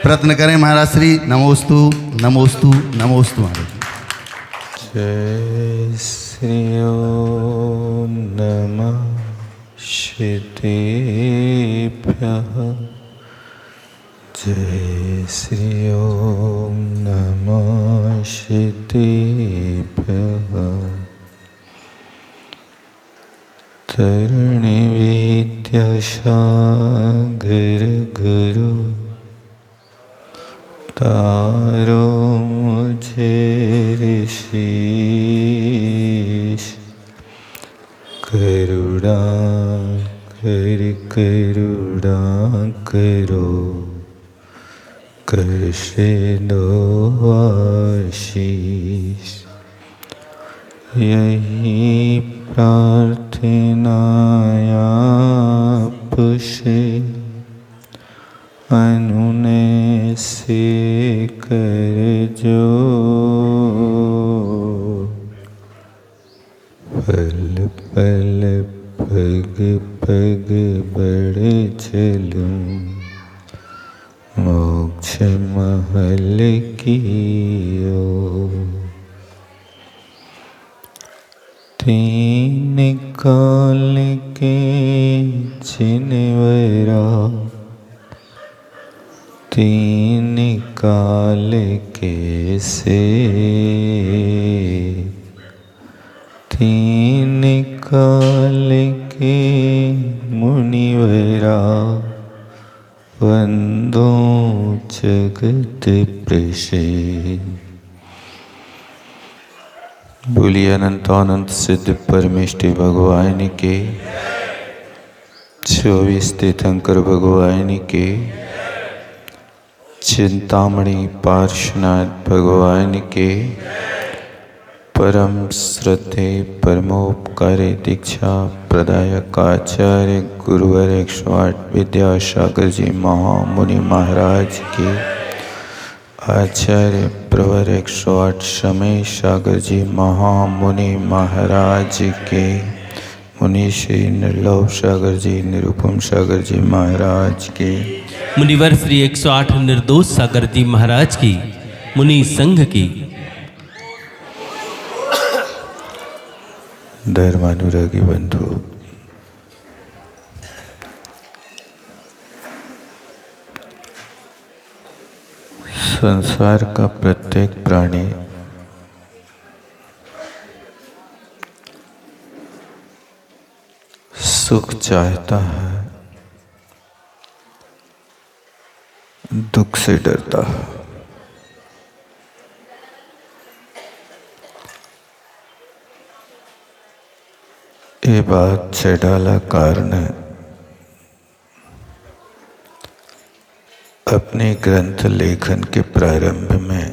प्रयत्न करें महाराज श्री। नमोस्तु नमोस्तु नमोस्तु महाराज। जय श्री ओम नमः शितेभ्यः। जय श्री ओम नमः शितेभ्यः। तरुणविद्यासागर गुरु तारो मुझे ऋषिश। करुणा करो कृष्ण आशीष। यही प्रार्थना आपसे अनुनय से कर जो। पल पल पग पग बढ़ चलूं मोक्ष महल की ओर। तीन काल के जिनवरा तीन काल के से तीन काल के मुनिवरा वंदो जगत प्रसिद्ध। बोलिए अनंतानंत सिद्ध परमेष्टि भगवान के। 24 तीर्थंकर भगवान के। चिंतामणि पार्श्वनाथ भगवान के। परम श्रद्धे परमोपकारी दीक्षा प्रदायक आचार्य गुरुवर 108 विद्यासागर जी महामुनि महाराज के। आचार्य प्रवर 108 समय सागर जी महामुनि महाराज के। मुनि श्री निर्लोभ सागर जी निरुपम सागर जी महाराज के। मुनिवर श्री 108 निर्दोष सागर जी महाराज की। मुनि संघ की। धर्मानुरागी बंधु, संसार का प्रत्येक प्राणी सुख चाहता है, दुख से डरता है। ये बात चैडालाकार ने अपने ग्रंथ लेखन के प्रारंभ में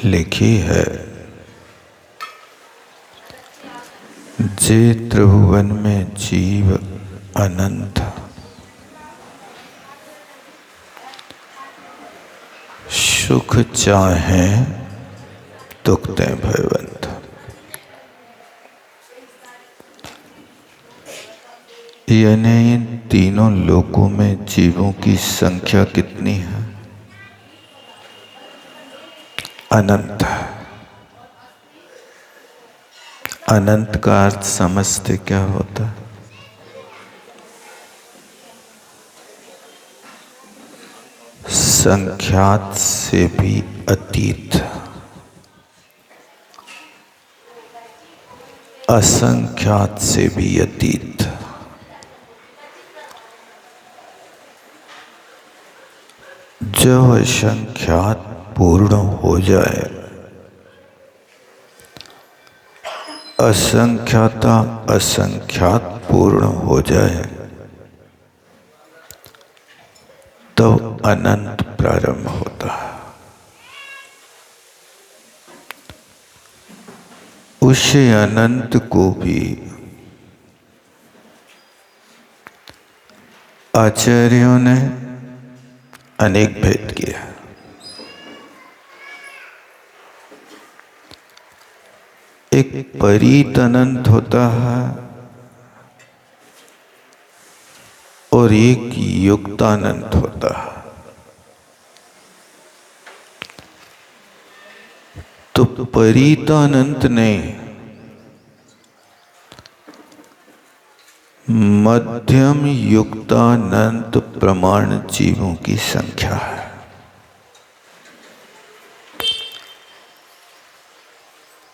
लिखी है। जे त्रिभुवन में जीव अनंत सुख चाहे दुख ते भयवंत। यानी इन तीनों लोकों में जीवों की संख्या कितनी है? अनंत। अनंत का अर्थ समझते क्या होता है? संख्यात से भी अतीत, असंख्यात से भी अतीत। जब असंख्यात पूर्ण हो जाए, असंख्याता असंख्यात पूर्ण हो जाए, तो अनंत प्रारंभ होता है। उसे अनंत को भी आचार्यों ने अनेक भेद किया। एक परीत अनंत होता है और एक युक्तानंत होता है। तो परीतानंत ने मध्यम युक्तानंत प्रमाण जीवों की संख्या है।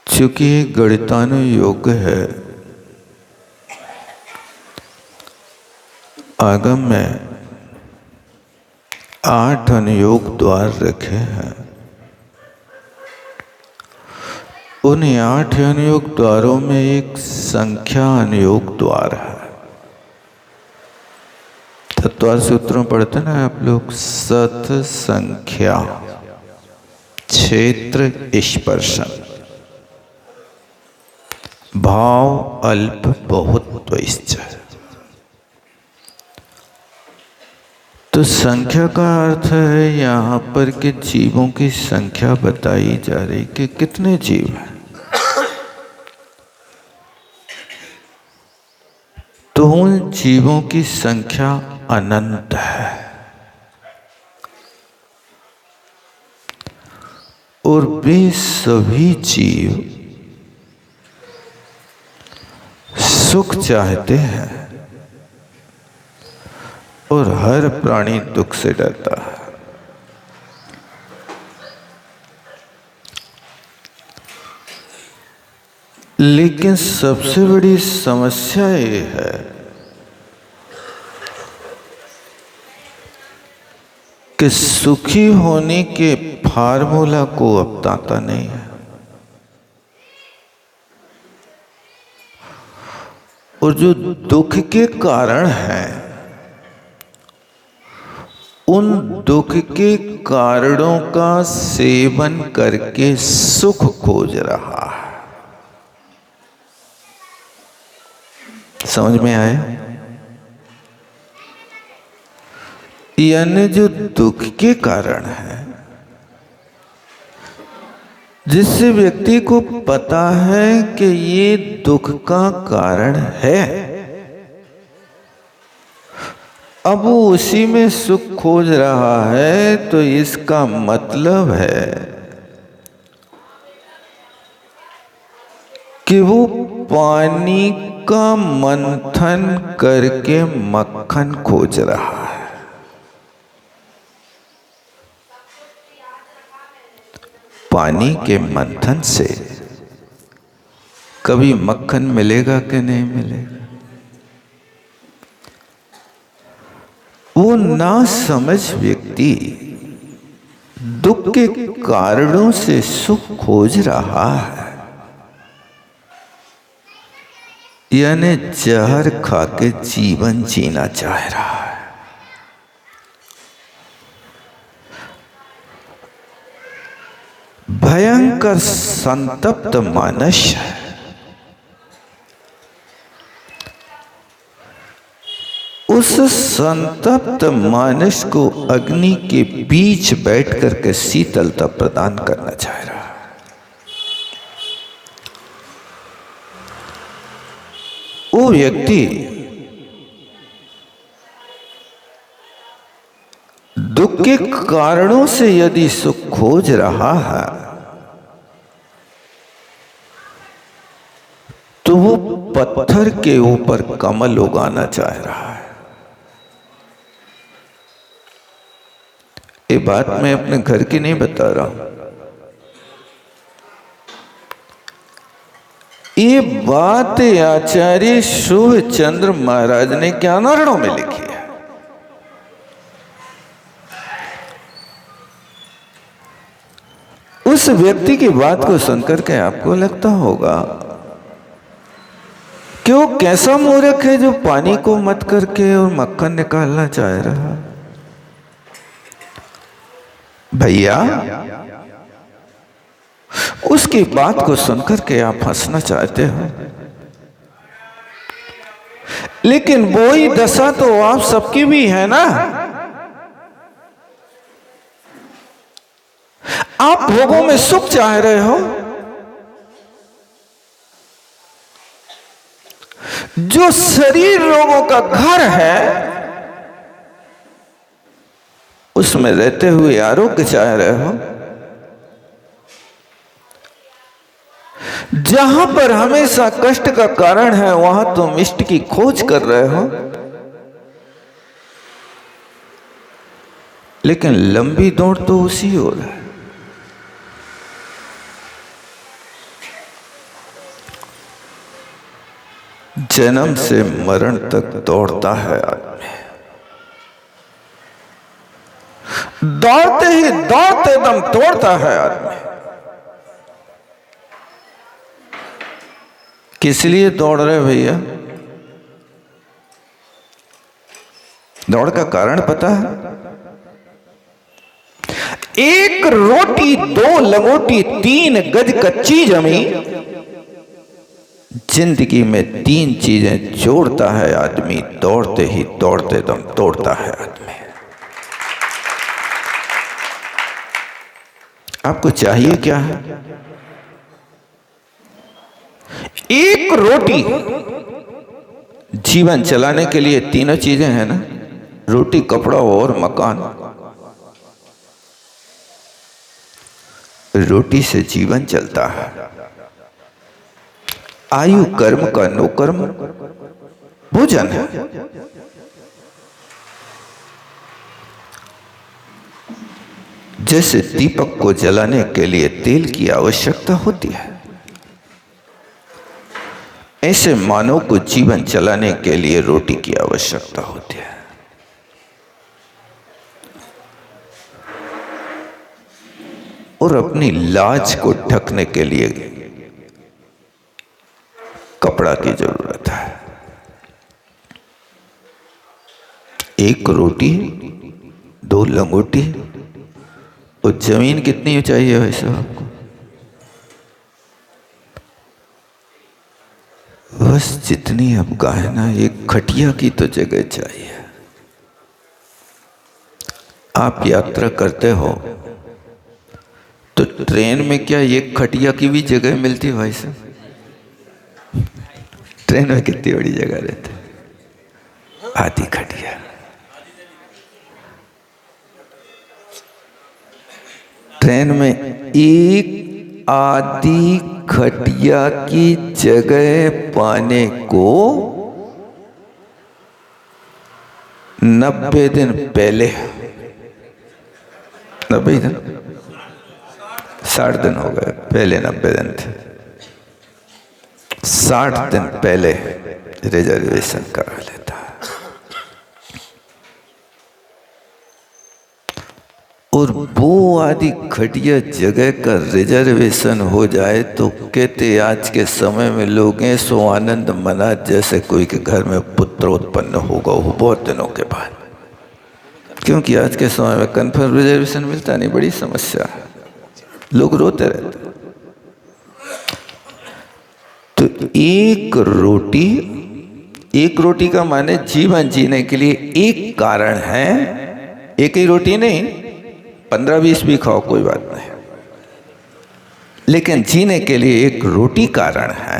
चूंकि ये गणितानुयोग है, आगम में 8 अनुयोग द्वार रखे हैं। उन 8 अनुयोग द्वारों में एक संख्या अनुयोग द्वार है। तत्वार सूत्रों पढ़ते ना आप लोग, सत संख्या क्षेत्र स्पर्शन भाव अल्प बहुत इच्छा। तो संख्या का अर्थ है यहाँ पर कि जीवों की संख्या बताई जा रही कि कितने जीव हैं। तो उन जीवों की संख्या अनंत है और वे सभी जीव सुख चाहते हैं और हर प्राणी दुख से डरता है। लेकिन सबसे बड़ी समस्या ये है कि सुखी होने के फार्मूला को अपनाता नहीं है और जो दुख के कारण हैं उन दुख के कारणों का सेवन करके सुख खोज रहा है। समझ में आया? यानी जो दुख के कारण है, जिससे व्यक्ति को पता है कि ये दुख का कारण है, अब वो उसी में सुख खोज रहा है, तो इसका मतलब है कि वो पानी का मंथन करके मक्खन खोज रहा है। पानी के मंथन से कभी मक्खन मिलेगा कि नहीं मिलेगा? वो ना समझ व्यक्ति दुख के कारणों से सुख खोज रहा है, यानी जहर खा के जीवन जीना चाह रहा है। भयंकर संतप्त मानस है। उस संतप्त मानस को अग्नि के बीच बैठ करके शीतलता प्रदान करना चाह रहा है। वो व्यक्ति दुख के कारणों से यदि सुख खोज रहा है तो वो पत्थर के ऊपर कमल उगाना चाह रहा है। ये बात मैं अपने घर की नहीं बता रहा हूं, ये बात आचार्य शुभ चंद्र महाराज ने ज्ञानारणों में लिखी है। उस व्यक्ति की बात को सुनकर के आपको लगता होगा कि वो कैसा मूर्ख है जो पानी को मत करके और मक्खन निकालना चाह रहा है। भैया, उसकी बात को सुनकर के आप हंसना चाहते हो, लेकिन वो ही दशा तो आप सबकी भी है ना। आप भोगों में सुख चाह रहे हो, जो शरीर रोगों का घर है उसमें रहते हुए आरोग्य चाह रहे हो। जहां पर हमेशा कष्ट का कारण है वहां तुम इष्ट की खोज कर रहे हो, लेकिन लंबी दौड़ तो उसी हो रहा है। जन्म से मरण तक दौड़ता है आदमी, दौड़ते ही दौड़ते दम तोड़ता है आदमी। किस लिए दौड़ रहे भैया? दौड़ का कारण पता है? एक रोटी, दो लंगोटी, 3 गज कच्ची जमीन, जिंदगी में 3 चीजें जोड़ता है आदमी, दौड़ते ही दौड़ते दम तोड़ता है आदमी। आपको चाहिए क्या है? एक रोटी। जीवन चलाने के लिए 3 चीजें हैं ना, रोटी, कपड़ा और मकान। रोटी से जीवन चलता है। आयु कर्म का नो कर्म भोजन है। जैसे दीपक को जलाने के लिए तेल की आवश्यकता होती है, ऐसे मानव को जीवन चलाने के लिए रोटी की आवश्यकता होती है। और अपनी लाज को ढकने के लिए कपड़ा की जरूरत है। एक रोटी, 2 लंगोटी, और जमीन कितनी चाहिए वैसे आपको? बस जितनी अब कहे ना, एक खटिया की तो जगह चाहिए। आप यात्रा करते हो तो ट्रेन में क्या एक खटिया की भी जगह मिलती है भाई साहब? ट्रेन में कितनी बड़ी जगह रहती है? आधी खटिया। ट्रेन में एक आधी खटिया की जगह पाने को 90 दिन पहले, 90 दिन, 60 दिन हो गए, पहले 90 दिन थे, 60 दिन पहले रिजर्वेशन करा लेता है। और वो आदि खटिया जगह का रिजर्वेशन हो जाए तो कहते आज के समय में लोग हैं सो आनंद मना जैसे कोई के घर में पुत्र उत्पन्न होगा हो बहुत दिनों के बाद। क्योंकि आज के समय में कन्फर्म रिजर्वेशन मिलता नहीं, बड़ी समस्या है, लोग रोते रहते। तो एक रोटी का माने जीवन जीने के लिए एक कारण है। एक ही रोटी नहीं, 15-20 भी खाओ कोई बात नहीं, लेकिन जीने के लिए एक रोटी कारण है,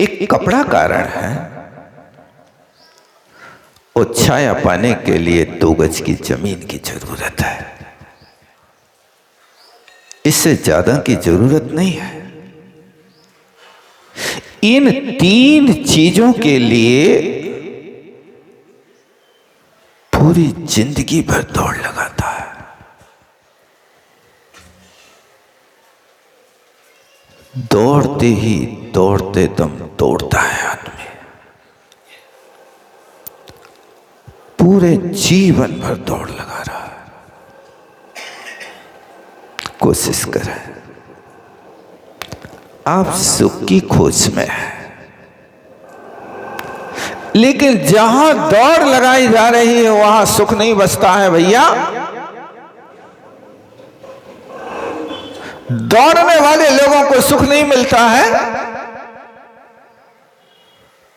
एक कपड़ा कारण है, और छाया पाने के लिए 2 गज की जमीन की जरूरत है। इससे ज्यादा की जरूरत नहीं है। इन 3 चीजों के लिए पूरी जिंदगी भर दौड़ लगाता है। दौड़ते ही दौड़ते दम तोड़ता है आदमी। पूरे जीवन भर दौड़ लगा रहा है। कोशिश करें। आप सुख की खोज में हैं, लेकिन जहां दौड़ लगाई जा रही है वहां सुख नहीं बचता है भैया। दौड़ने वाले लोगों को सुख नहीं मिलता है।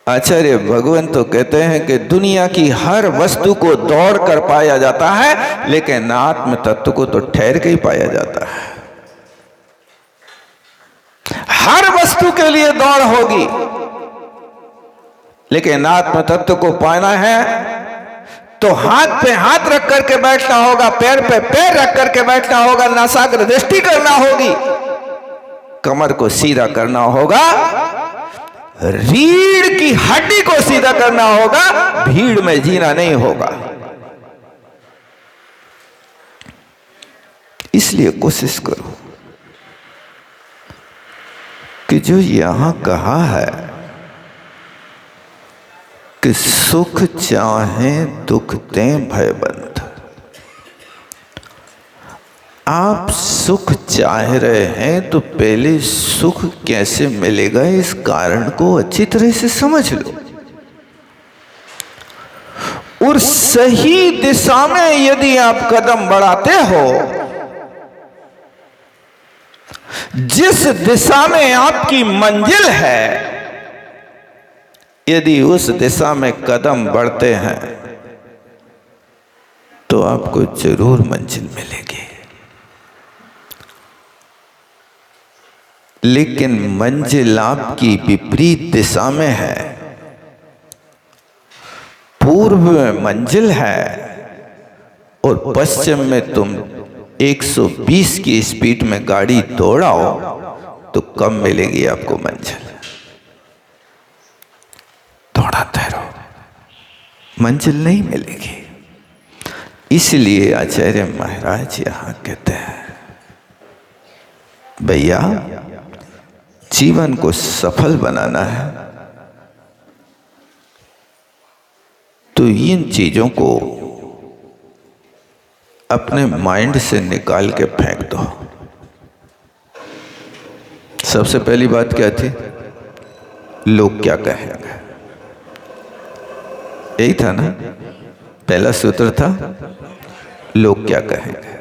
आचार्य भगवान तो कहते हैं कि दुनिया की हर वस्तु को दौड़ कर पाया जाता है, लेकिन आत्म तत्व को तो ठहर के ही पाया जाता है। हर वस्तु के लिए दौड़ होगी, लेकिन आत्म तत्व को पाना है तो हाथ पे हाथ रख करके बैठना होगा, पैर पे पैर रख करके बैठना होगा, नासाग्र दृष्टि करना होगी। कमर को सीधा करना होगा, रीढ़ की हड्डी को सीधा करना होगा, भीड़ में जीना नहीं होगा। इसलिए कोशिश करो कि जो यहां कहा है कि सुख चाहें दुख दें भयबंध, आप सुख चाह रहे हैं तो पहले सुख कैसे मिलेगा इस कारण को अच्छी तरह से समझ लो, और सही दिशा में यदि आप कदम बढ़ाते हो, जिस दिशा में आपकी मंजिल है, यदि उस दिशा में कदम बढ़ते हैं तो आपको जरूर मंजिल मिलेगी। लेकिन मंजिल आपकी विपरीत दिशा में है, पूर्व में मंजिल है और पश्चिम में तुम 120 की स्पीड में गाड़ी दौड़ाओ तो कब मिलेगी आपको मंजिल। दौड़ाते रहो, मंजिल नहीं मिलेगी। इसलिए आचार्य महाराज यहां कहते हैं, भैया जीवन को सफल बनाना है तो इन चीजों को अपने माइंड से निकाल के फेंक दो। सबसे पहली बात क्या थी? लोग क्या कहेंगे, यही था ना, पहला सूत्र था, लोग क्या कहेंगे।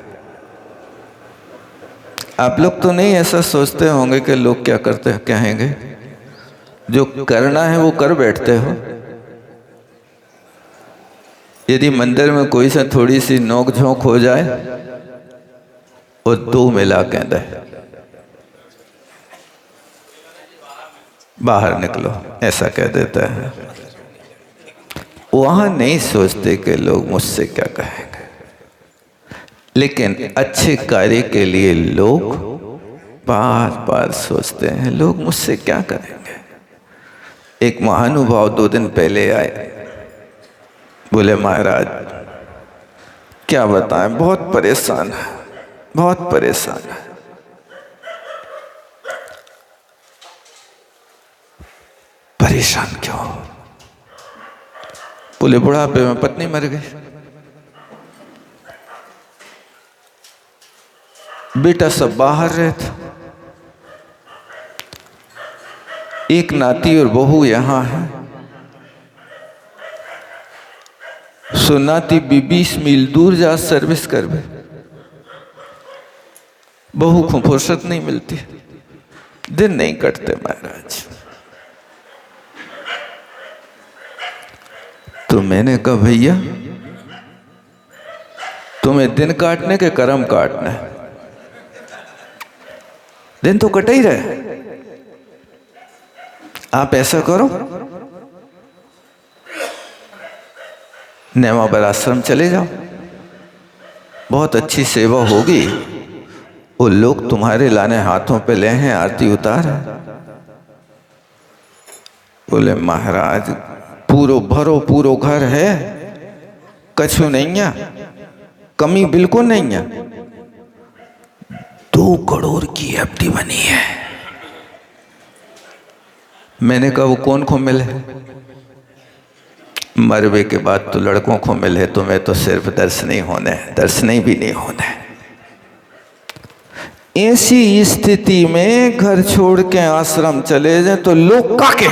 आप लोग तो नहीं ऐसा सोचते होंगे कि लोग क्या करते कहेंगे, जो करना है वो कर बैठते हो। यदि मंदिर में कोई सा थोड़ी सी नोक झोंक हो जाए वो दो मिला के दे, बाहर निकलो, ऐसा कह देता है। वहां नहीं सोचते कि लोग मुझसे क्या कहेंगे, लेकिन अच्छे कार्य के लिए लोग बार बार सोचते हैं लोग मुझसे क्या करेंगे। एक महानुभाव 2 दिन पहले आए, बोले महाराज क्या बताएं, बहुत परेशान है, बहुत परेशान है। परेशान क्यों? बोले बुढ़ापे में पत्नी मर गई, बेटा सब बाहर रहता, एक नाती और बहू यहां है, सो नाती भी 20 मील दूर जा सर्विस कर बे, बहू को फुर्सत नहीं मिलती, दिन नहीं कटते महाराज। तो मैंने कहा भैया तुम्हें दिन काटने के कर्म काटना है, दिन तो कट ही रहे, आप ऐसा करो नेमावर आश्रम चले जाओ, बहुत अच्छी सेवा होगी, वो लोग तुम्हारे लाने हाथों पे ले हैं, आरती उतार। बोले महाराज पूरो भरो पूरो घर है, कछु नहीं है, कमी बिल्कुल नहीं है, 2 करोड़ की एफडी बनी है। मैंने कहा वो कौन को मिले? मरवे के बाद तो लड़कों को मिले, तुम्हें तो सिर्फ दर्शन ही होने, दर्शन ही भी नहीं होने। ऐसी स्थिति में घर छोड़ के आश्रम चले जाए तो लोग काके,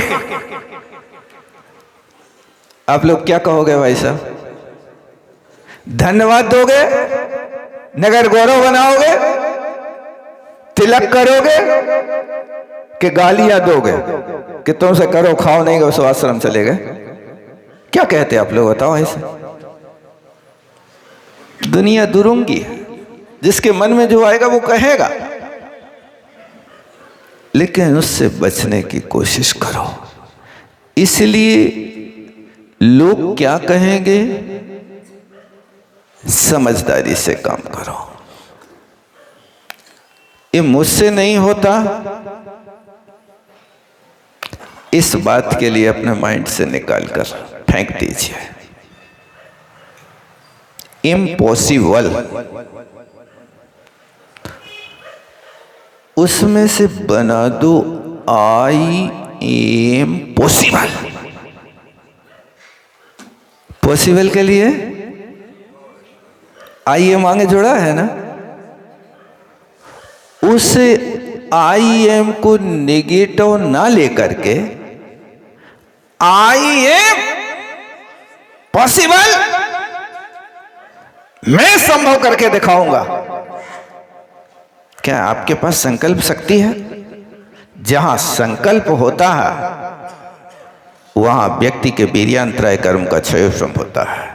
आप लोग क्या कहोगे भाई साहब? धन्यवाद दोगे, नगर गौरव बनाओगे, तिलक करोगे कि गालियां दोगे कि तुमसे करो खाओ नहीं गए सो आश्रम चले गए? क्या कहते आप लोग बताओ ऐसे? दुनिया दुरुंगी है, जिसके मन में जो आएगा वो कहेगा, लेकिन उससे बचने की कोशिश करो। इसलिए लोग क्या कहेंगे, समझदारी से काम करो। ये मुझसे नहीं होता, इस बात के लिए अपने माइंड से निकाल कर फेंक दीजिए। इम्पॉसिबल, उसमें से बना दो आई एम पॉसिबल। पॉसिबल के लिए आई एम आगे जोड़ा है ना, उस आई एम को नेगेटिव ना लेकर के आई एम पॉसिबल, मैं संभव करके दिखाऊंगा। क्या आपके पास संकल्प शक्ति है? जहां संकल्प होता है वहां व्यक्ति के वीर्यांतराय कर्म का क्षय होता है।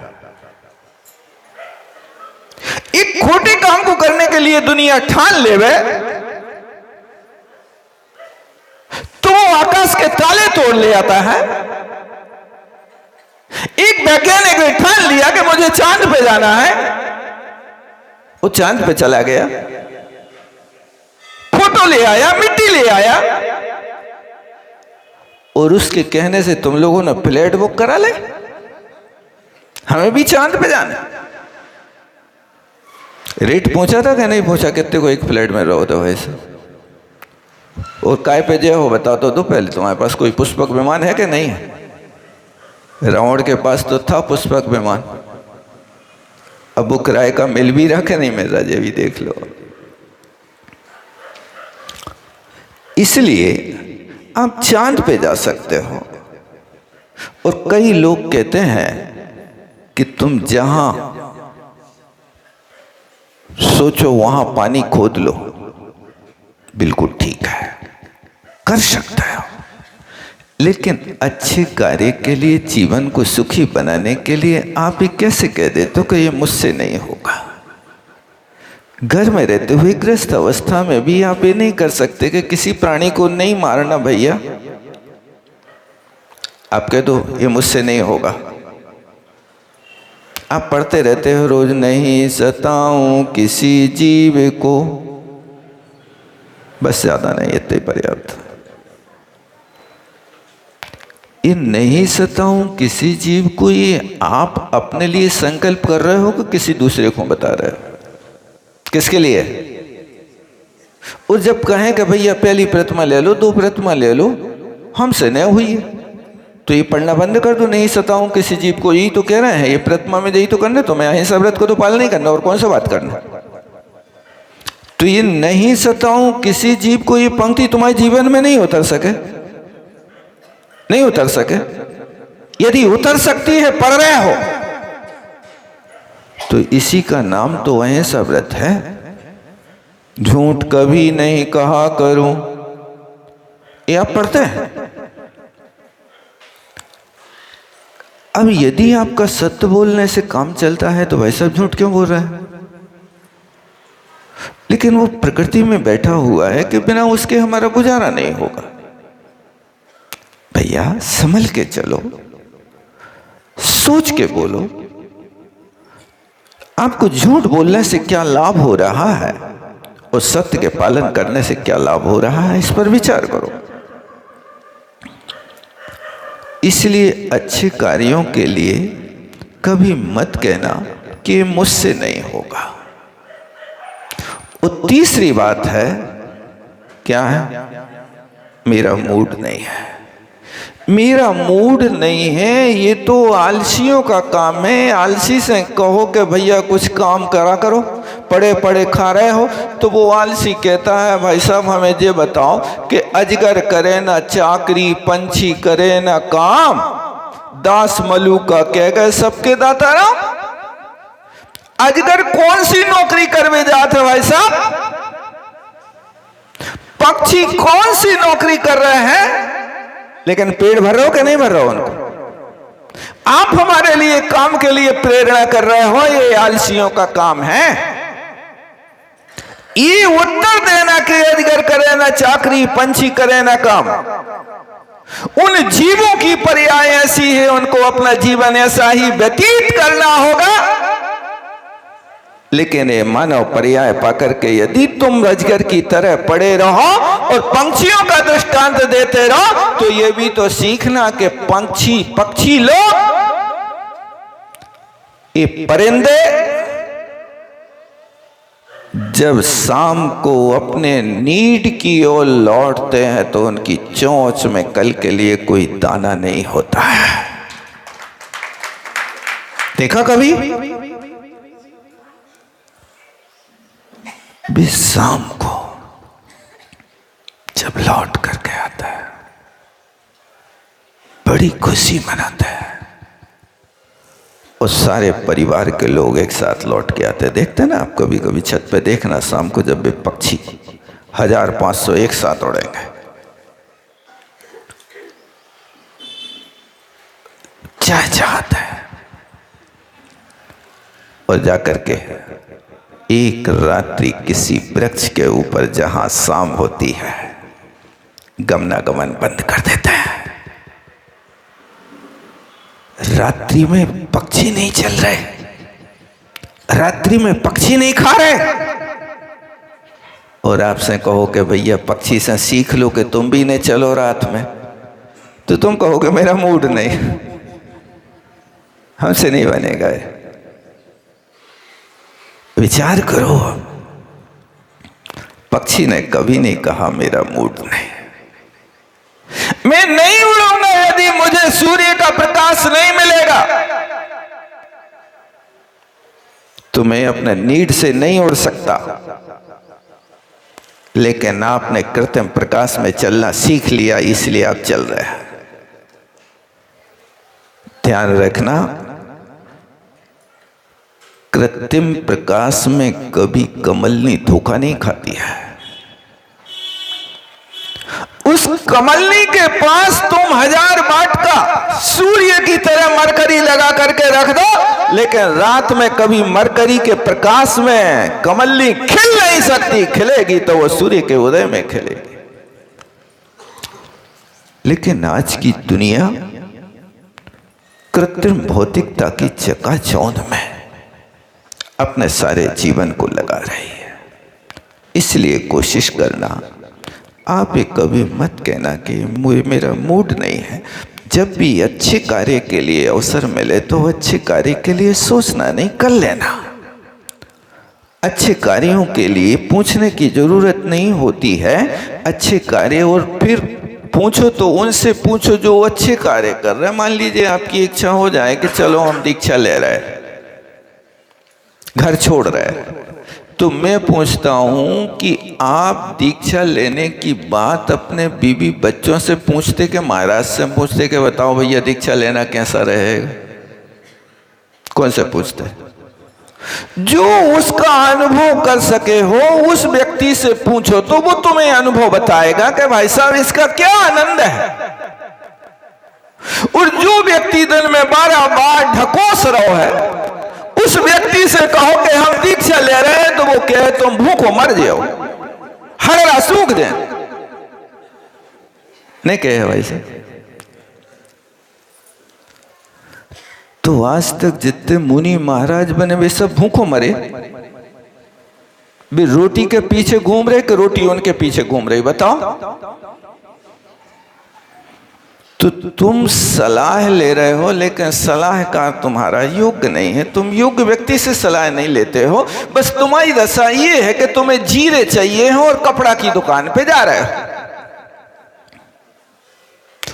एक खोटे काम को करने के लिए दुनिया ठान लेवे तो वो आकाश के ताले तोड़ ले आता है। एक वैज्ञानिक ने ठान लिया कि मुझे चांद पे जाना है, वो चांद पे चला गया, फोटो ले आया, मिट्टी ले आया, और उसके कहने से तुम लोगों ने फ्लाइट बुक करा ले, हमें भी चांद पे जाना। रेट पहुंचा था कि नहीं पहुंचा? कितने को एक फ्लाइट में रहो तो वैसे, और काय पे जो हो बताओ तो दो पहले, तुम्हारे पास कोई पुष्पक विमान है कि नहीं है? रावण के पास तो था पुष्पक विमान, अब वो किराए का मिल भी रहा कि नहीं मिल रहा, ये भी देख लो। इसलिए आप चांद पे जा सकते हो। और कई लोग कहते हैं कि तुम जहां सोचो वहां पानी खोद लो। बिल्कुल ठीक है, कर सकते हो, लेकिन अच्छे कार्य के लिए, जीवन को सुखी बनाने के लिए आप ये कैसे कह देते हो कि ये मुझसे नहीं होगा? घर में रहते हुए गृहस्थ अवस्था में भी आप ये नहीं कर सकते कि किसी प्राणी को नहीं मारना भैया। आप कह दो ये मुझसे नहीं होगा। आप पढ़ते रहते हो रोज, नहीं सताऊं किसी जीव को, बस ज्यादा नहीं, इतने पर्याप्त। ये नहीं सताऊं किसी जीव को, ये आप अपने लिए संकल्प कर रहे हो कि किसी दूसरे को बता रहे हो? किसके लिए? और जब कहें कि भैया पहली प्रतिमा ले लो, दो प्रतिमा ले लो, हमसे नहीं हुई है, तो ये पढ़ना बंद कर दो। नहीं सताऊं किसी जीव को, यही तो कह रहे हैं, ये प्रतिमा में यही तो करना, तो मैं अहिंसा व्रत को तो पालन नहीं करना, और कौन सा बात करना? तो ये नहीं सताऊं किसी जीव को, ये पंक्ति तुम्हारे जीवन में नहीं उतर सके, नहीं उतर सके। यदि उतर सकती है, पढ़ रहे हो, तो इसी का नाम तो अहिंसा व्रत है। झूठ कभी नहीं कहा करूं, ये आप पढ़ते हैं। अब यदि आपका सत्य बोलने से काम चलता है तो वैसा झूठ क्यों बोल रहा है? लेकिन वो प्रकृति में बैठा हुआ है कि बिना उसके हमारा गुजारा नहीं होगा। भैया संभल के चलो, सोच के बोलो। आपको झूठ बोलने से क्या लाभ हो रहा है और सत्य के पालन करने से क्या लाभ हो रहा है, इस पर विचार करो। इसलिए अच्छे कार्यों के लिए कभी मत कहना कि मुझसे नहीं होगा। और तीसरी बात है, क्या है? मेरा मूड नहीं है। मेरा मूड नहीं है, ये तो आलसियों का काम है। आलसी से कहो कि भैया कुछ काम करा करो, पड़े पड़े खा रहे हो, तो वो आलसी कहता है भाई साहब हमें ये बताओ कि अजगर करे ना चाकरी, पंछी करे ना काम, दास मलूका कह गए सबके दाता राम। अजगर कौन सी नौकरी करवे जाते भाई साहब? पक्षी कौन सी नौकरी कर रहे हैं? लेकिन पेट भर रहे हो कि नहीं भर रहे हो उनको? आप हमारे लिए काम के लिए प्रेरणा कर रहे हो, ये आलसियों का काम है। ये उत्तर देना कि अजगर करे ना चाकरी, पंछी करे ना काम, उन जीवों की पर्याय ऐसी है, उनको अपना जीवन ऐसा ही व्यतीत करना होगा लेकिन ये मानव पर्याय पाकर के यदि तुम अजगर की तरह पड़े रहो और पंछियों का दृष्टांत देते रहो तो ये भी तो सीखना कि पक्षी लोग, ये परिंदे जब शाम को अपने नीड की ओर लौटते हैं तो उनकी चोंच में कल के लिए कोई दाना नहीं होता है। देखा कभी? भी शाम को जब लौट करके आता है बड़ी खुशी मनाता है, और सारे परिवार के लोग एक साथ लौट के आते हैं। देखते हैं ना आप, कभी कभी छत पे देखना शाम को जब भी पक्षी 1500 एक साथ उड़ेंगे, चाहता है, और जाकर के एक रात्रि किसी वृक्ष के ऊपर जहां शाम होती है गमनागमन बंद कर देता है। रात्रि में पक्षी नहीं चल रहे, रात्रि में पक्षी नहीं खा रहे, और आपसे कहो कि भैया पक्षी से सीख लो कि तुम भी नहीं चलो रात में, तो तुम कहोगे मेरा मूड नहीं, हमसे नहीं बनेगा। विचार करो, पक्षी ने कभी नहीं कहा मेरा मूड नहीं, मैं नहीं उड़ूंगा यदि मुझे सूर्य का प्रकाश नहीं मिलेगा। तो मैं अपने नीड से नहीं उड़ सकता, लेकिन आपने कृत्रिम प्रकाश में चलना सीख लिया, इसलिए आप चल रहे हैं। ध्यान रखना, कृत्रिम प्रकाश में कभी कमलनी धोखा नहीं खाती है। उस कमलनी के पास तुम 1000 वाट का सूर्य की तरह मरकरी लगा करके रख दो, लेकिन रात में कभी मरकरी के प्रकाश में कमलनी खिल नहीं सकती। खिलेगी तो वो सूर्य के उदय में खिलेगी। लेकिन आज की दुनिया कृत्रिम भौतिकता की चकाचौंध में अपने सारे जीवन को लगा रही है। इसलिए कोशिश करना, आप ये कभी मत कहना कि मेरा मूड नहीं है। जब भी अच्छे कार्य के लिए अवसर मिले तो अच्छे कार्य के लिए सोचना नहीं, कर लेना। अच्छे कार्यों के लिए पूछने की जरूरत नहीं होती है। अच्छे कार्य और फिर पूछो तो उनसे पूछो जो अच्छे कार्य कर रहे हैं। मान लीजिए आपकी इच्छा हो जाए कि चलो हम दीक्षा ले रहे हैं, घर छोड़ रहे हैं, तो मैं पूछता हूं कि आप दीक्षा लेने की बात अपने बीवी बच्चों से पूछते कि महाराज से पूछते कि बताओ भैया दीक्षा लेना कैसा रहेगा? कौन से पूछते? जो उसका अनुभव कर सके हो उस व्यक्ति से पूछो, तो वो तुम्हें अनुभव बताएगा कि भाई साहब इसका क्या आनंद है। और जो व्यक्ति दिन में 12 बार ढकोस रहो है, उस व्यक्ति से कहो कि हम दीक्षा ले रहे हैं, तो वो कहे तुम भूखो मर जाओ, हरा सूख दे, नहीं कहे भाई से। तो आज तक जितने मुनि महाराज बने वे सब भूखो मरे, वे रोटी के पीछे घूम रहे कि रोटी उनके पीछे घूम रही? बताओ। तो तुम सलाह ले रहे हो, लेकिन सलाहकार तुम्हारा योग्य नहीं है। तुम योग्य व्यक्ति से सलाह नहीं लेते हो। बस तुम्हारी दशा ये है कि तुम्हें जीरे चाहिए हो और कपड़ा की दुकान पे जा रहे हो,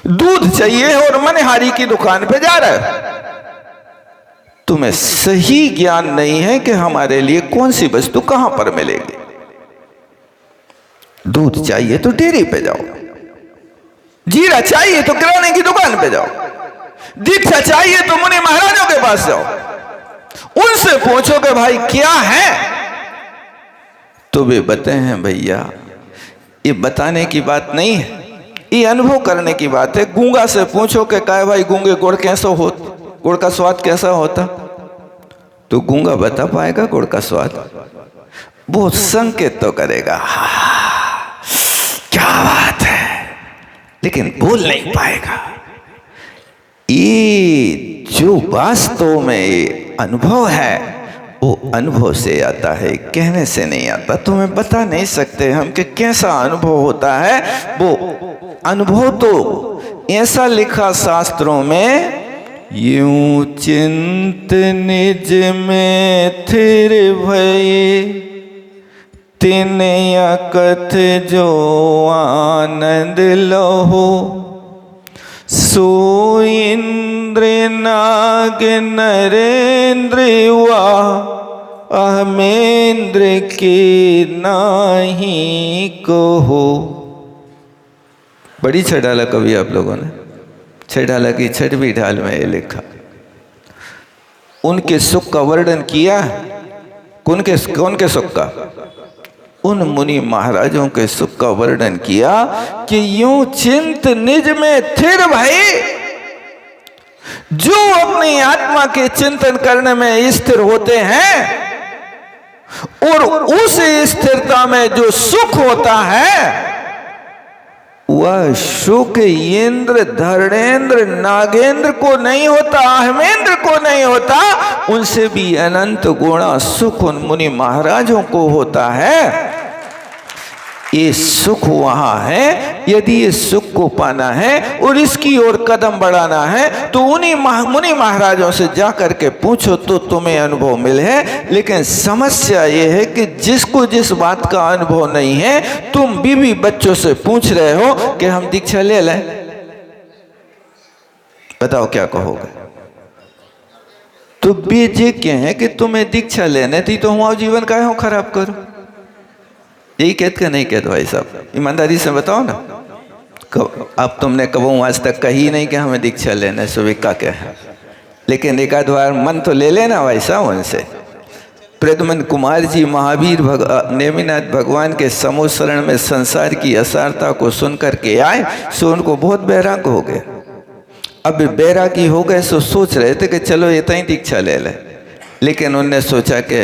दूध चाहिए और मनिहारी की दुकान पे जा रहे हो। तुम्हें सही ज्ञान नहीं है कि हमारे लिए कौन सी वस्तु कहां पर मिलेगी। दूध चाहिए तो डेयरी पे जाओ, जीरा चाहिए तो किराने की दुकान पे जाओ, दीक्षा चाहिए तो मुनि महाराजों के पास जाओ, उनसे पूछो कि भाई क्या है, तो वे बताए हैं भैया ये बताने की बात नहीं है, ये अनुभव करने की बात है। गूंगा से पूछो कि क्या भाई गूंगे गुड़ कैसा होता, गुड़ का स्वाद कैसा होता, तो गूंगा बता पाएगा गुड़ का स्वाद? वो संकेत तो करेगा, क्या बात है, लेकिन बोल नहीं पाएगा। ये जो वास्तव में अनुभव है वो अनुभव से आता है, कहने से नहीं आता। तुम्हें बता नहीं सकते हम कि कैसा अनुभव होता है। वो अनुभव तो ऐसा लिखा शास्त्रों में, यूं चिंत निज में थिर भये, तिने अकथ जो आनंद लहो, सो इंद्र नाग नरेंद्र वा अहमेंद्र के नाही कहो। बड़ी छठाला कवि आप लोगों ने, छठाला की छठवीं ढाल में ये लिखा। उनके सुख का वर्णन किया। कौन के सुख का? उन मुनि महाराजों के सुख का वर्णन किया कि यूं चिंत निज में थिर भाई, जो अपनी आत्मा के चिंतन करने में स्थिर होते हैं और उस स्थिरता में जो सुख होता है वह सुख इंद्र धरणेन्द्र नागेंद्र को नहीं होता, अहमेंद्र को नहीं होता, उनसे भी अनंत गुणा सुख उन मुनि महाराजों को होता है। ये सुख वहां है। यदि ये सुख को पाना है और इसकी ओर कदम बढ़ाना है तो उन्हीं मुनि महाराजों से जा करके पूछो तो तुम्हें अनुभव मिले। लेकिन समस्या ये है कि जिसको जिस बात का अनुभव नहीं है, तुम बीवी बच्चों से पूछ रहे हो कि हम दीक्षा ले लें, बताओ क्या कहोगे? तो बेजे क्या है कि तुम्हें दीक्षा लेने थी तो हमारा जीवन का हो खराब करो। यही कहते कि नहीं कहते भाई साहब, ईमानदारी से बताओ ना। अब तुमने कबो आज तक कही नहीं कि हमें दीक्षा लेना सुविका क्या है, लेकिन एक आध बार मन तो ले लेना भाई साहब उनसे। प्रद्युम्न कुमार जी महावीर नेमिनाथ भगवान के समोसरण में संसार की असारता को सुन करके आए, सो उनको बहुत बैराग हो गए। अब बैरागी हो गए सो सोच रहे थे कि चलो ये तई दीक्षा ले ले। लेकिन उनने सोचा कि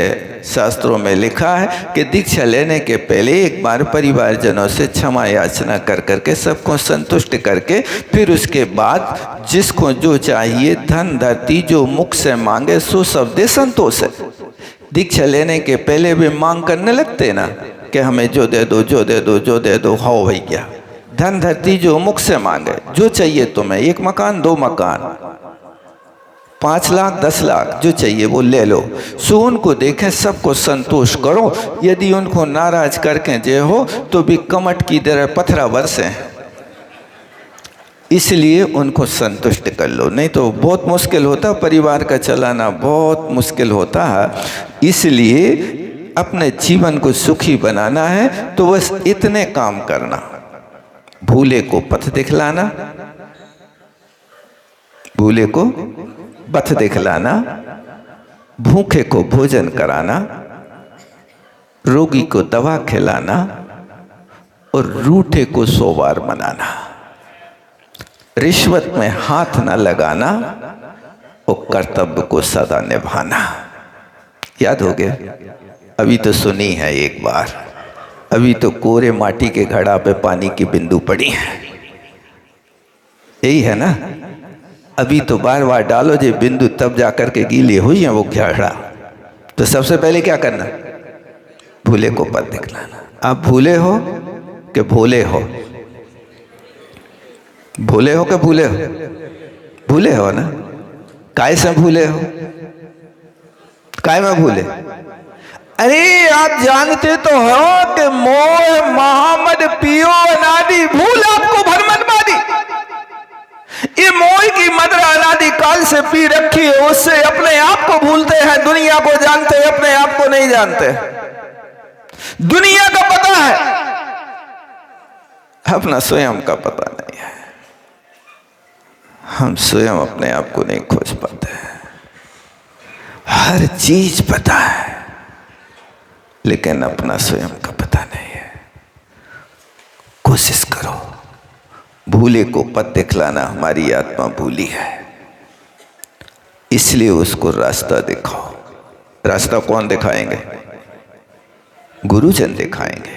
शास्त्रों में लिखा है कि दीक्षा लेने के पहले एक बार परिवारजनों से क्षमा याचना कर करके सबको संतुष्ट करके फिर उसके बाद जिसको जो चाहिए धन धरती जो मुख से मांगे सो सब दे संतोष है। दीक्षा लेने के पहले भी मांग करने लगते ना कि हमें जो दे दो जो दे दो जो दे दो, हो भैया धन धरती जो मुख से मांगे, जो चाहिए तुम्हें, 1 मकान 2 मकान 5 लाख 10 लाख जो चाहिए वो ले लो। सो उनको देखें, सबको संतोष करो। यदि उनको नाराज करके जे हो तो भी कमट की तरह पत्थरा बरसे, इसलिए उनको संतुष्ट कर लो। नहीं तो बहुत मुश्किल होता, परिवार का चलाना बहुत मुश्किल होता है। इसलिए अपने जीवन को सुखी बनाना है तो बस इतने काम करना, भूले को पथ दिखलाना, भूले को पथ दिखलाना, भूखे को भोजन कराना, रोगी को दवा खिलाना और रूठे को 100 बार मनाना, रिश्वत में हाथ न लगाना और कर्तव्य को सदा निभाना। याद हो गया? अभी तो सुनी है एक बार, अभी तो कोरे माटी के घड़ा पे पानी की बिंदु पड़ी है, यही है ना। अभी तो बार बार डालो जे बिंदु, तब जाकर के गीली हुई है वो घड़ा। तो सबसे पहले क्या करना? भूले को पथ दिखलाना। आप भूले हो कि भोले हो? भूले हो कि भूले हो? भूले हो ना। काय से भूले हो? काय में भूले? अरे आप जानते तो हो कि मोह मोहम्मद पियो अनादि भूल आपको भरमत बादी। ये मोह की मदरा अनादि काल से पी रखी है, उससे अपने आप को भूलते हैं, दुनिया को जानते हैं, अपने आप को नहीं जानते। दुनिया का पता है, अपना स्वयं का पता नहीं है। हम स्वयं अपने आप को नहीं खोज पाते हैं। हर चीज पता है लेकिन अपना स्वयं का पता नहीं है। कोशिश करो, भूले को पथ दिखलाना। हमारी आत्मा भूली है, इसलिए उसको रास्ता दिखाओ। रास्ता कौन दिखाएंगे? गुरुजन दिखाएंगे।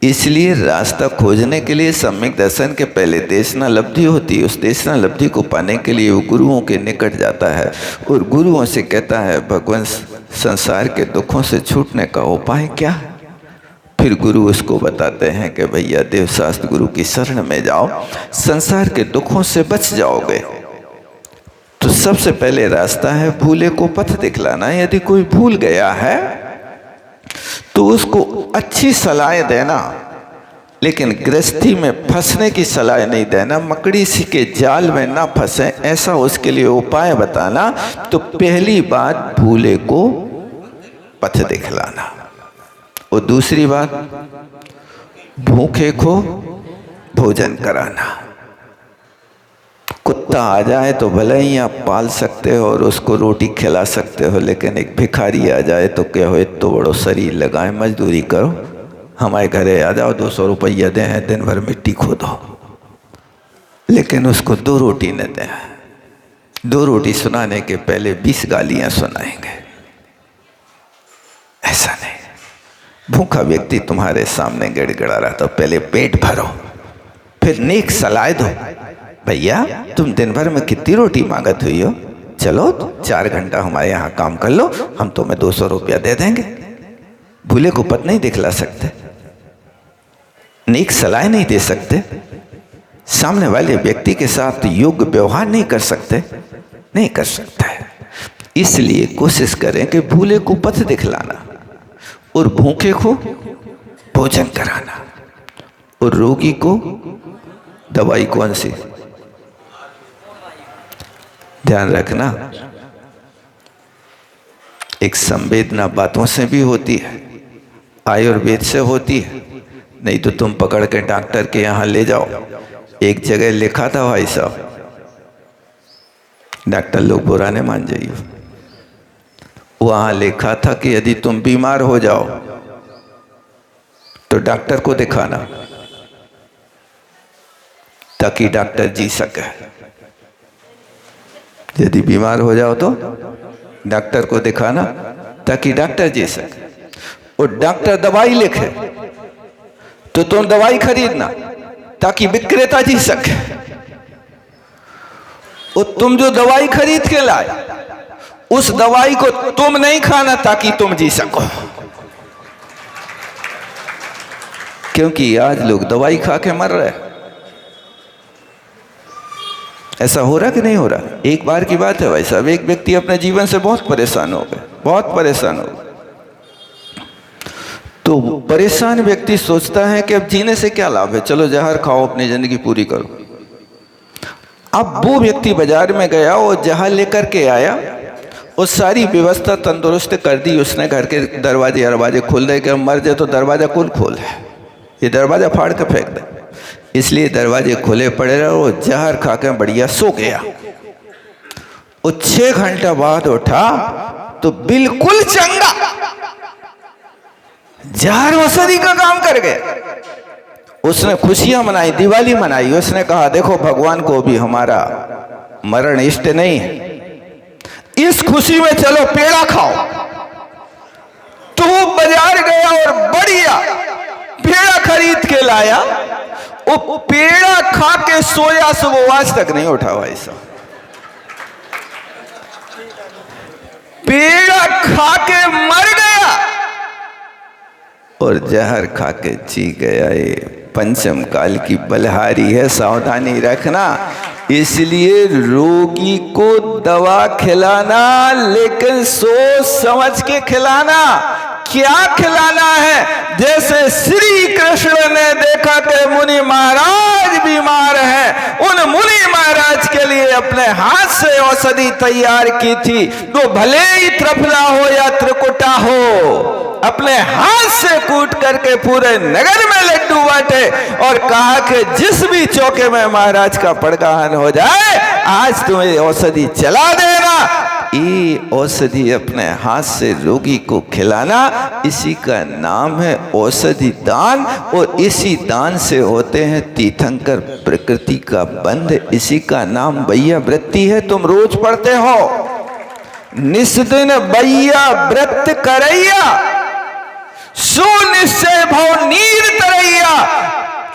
इसलिए रास्ता खोजने के लिए सम्यक दर्शन के पहले देशना लब्धि होती है। उस देशना लब्धि को पाने के लिए वो गुरुओं के निकट जाता है और गुरुओं से कहता है, भगवान संसार के दुखों से छूटने का उपाय क्या है? फिर गुरु उसको बताते हैं कि भैया देवशास्त्र गुरु की शरण में जाओ, संसार के दुखों से बच जाओगे। तो सबसे पहले रास्ता है भूले को पथ दिखलाना। यदि कोई भूल गया है तो उसको अच्छी सलाह देना, लेकिन गृहस्थी में फंसने की सलाह नहीं देना, मकड़ी सी के जाल में ना फंसे ऐसा उसके लिए उपाय बताना। तो पहली बात भूले को पथ दिखलाना। और दूसरी बात भूखे को भोजन कराना। कुत्ता आ जाए तो भले ही आप पाल सकते हो और उसको रोटी खिला सकते हो, लेकिन एक भिखारी आ जाए तो क्या हो, तो बड़ो शरीर लगाए, मजदूरी करो, हमारे घरे आ जाओ, 200 रुपया दें, दिन भर मिट्टी खोदो, लेकिन उसको 2 रोटी न दें। 2 रोटी सुनाने के पहले 20 गालियां सुनाएंगे। ऐसा नहीं। भूखा व्यक्ति तुम्हारे सामने गिड़गिड़ा रहा तो पहले पेट भरो, फिर नेक सलाह दो। भैया तुम दिन भर में कितनी रोटी मांगत हुई हो, चलो 4 घंटा हमारे यहाँ काम कर लो, हम तुम्हें 200 रुपया दे देंगे। भूले को पथ नहीं दिखला सकते, नेक सलाह नहीं दे सकते, सामने वाले व्यक्ति के साथ योग्य व्यवहार नहीं कर सकते, नहीं कर सकता है। इसलिए कोशिश करें कि भूले को पथ दिखलाना और भूखे को भोजन कराना। और रोगी को दवाई कौन सी, ध्यान रखना, एक संवेदना बातों से भी होती है, आयुर्वेद से होती है। नहीं तो तुम पकड़ के डॉक्टर के यहाँ ले जाओ। एक जगह लिखा था भाई साहब, डॉक्टर लोग बुरा नहीं मान जाइए, वहां लिखा था कि यदि तुम बीमार हो जाओ तो डॉक्टर को दिखाना ताकि डॉक्टर जी सके। यदि बीमार हो जाओ तो डॉक्टर को दिखाना ताकि डॉक्टर जी सके। और डॉक्टर दवाई लिखे तो तुम दवाई खरीदना ताकि विक्रेता जी सके। और तुम जो दवाई खरीद के लाए उस दवाई को तुम नहीं खाना ताकि तुम जी सको। क्योंकि आज लोग दवाई खा के मर रहे हैं। ऐसा हो रहा कि नहीं हो रहा? एक बार की बात है भाई साहब, एक व्यक्ति अपने जीवन से बहुत परेशान हो गए, बहुत परेशान हो गए। तो परेशान व्यक्ति सोचता है कि अब जीने से क्या लाभ है, चलो जहर खाओ, अपनी जिंदगी पूरी करो। अब वो व्यक्ति बाजार में गया और जहर लेकर के आया और सारी व्यवस्था तंदुरुस्त कर दी उसने। घर के दरवाजे खोल दे, कि मर जाए तो दरवाजा कौन खोले, ये दरवाजा फाड़ के फेंक दे। इसलिए दरवाजे खुले पड़े रहे और जहर खा के बढ़िया सो गया। और 6 घंटा बाद उठा तो बिल्कुल चंगा, जहर औषधि का काम कर गया। उसने खुशियां मनाई, दिवाली मनाई। उसने कहा देखो भगवान को भी हमारा मरण इष्ट नहीं है, इस खुशी में चलो पेड़ा खाओ। तो वो बाजार गया और बढ़िया पेड़ा खरीद के लाया। वो पेड़ा खा के सोया से वो आज तक नहीं उठा भाई साहब। पेड़ा खा के मर गया और जहर खा के जी गया। ये पंचम काल की बलहारी है, सावधानी रखना। इसलिए रोगी को दवा खिलाना, लेकिन सोच समझ के खिलाना। क्या खिलाना है? जैसे श्री कृष्ण ने देखा कि मुनि महाराज बीमार हैं, उन मुनि महाराज के लिए अपने हाथ से औषधि तैयार की थी। तो भले ही त्रिफला हो या त्रिकुटा हो, अपने हाथ से कूट करके पूरे नगर में लड्डू बांटे और कहा कि जिस भी चौके में महाराज का पड़गाहन हो जाए, आज तुम्हें औषधि चला देना। ये औषधि अपने हाथ से रोगी को खिलाना, इसी का नाम है औषधि दान। और इसी दान से होते हैं तीर्थंकर प्रकृति का बंध। इसी का नाम बैया वृत्ति है। तुम रोज पढ़ते हो, निस्दिन बैया व्रत करैया, सो निश्चय भव नीर तरैया।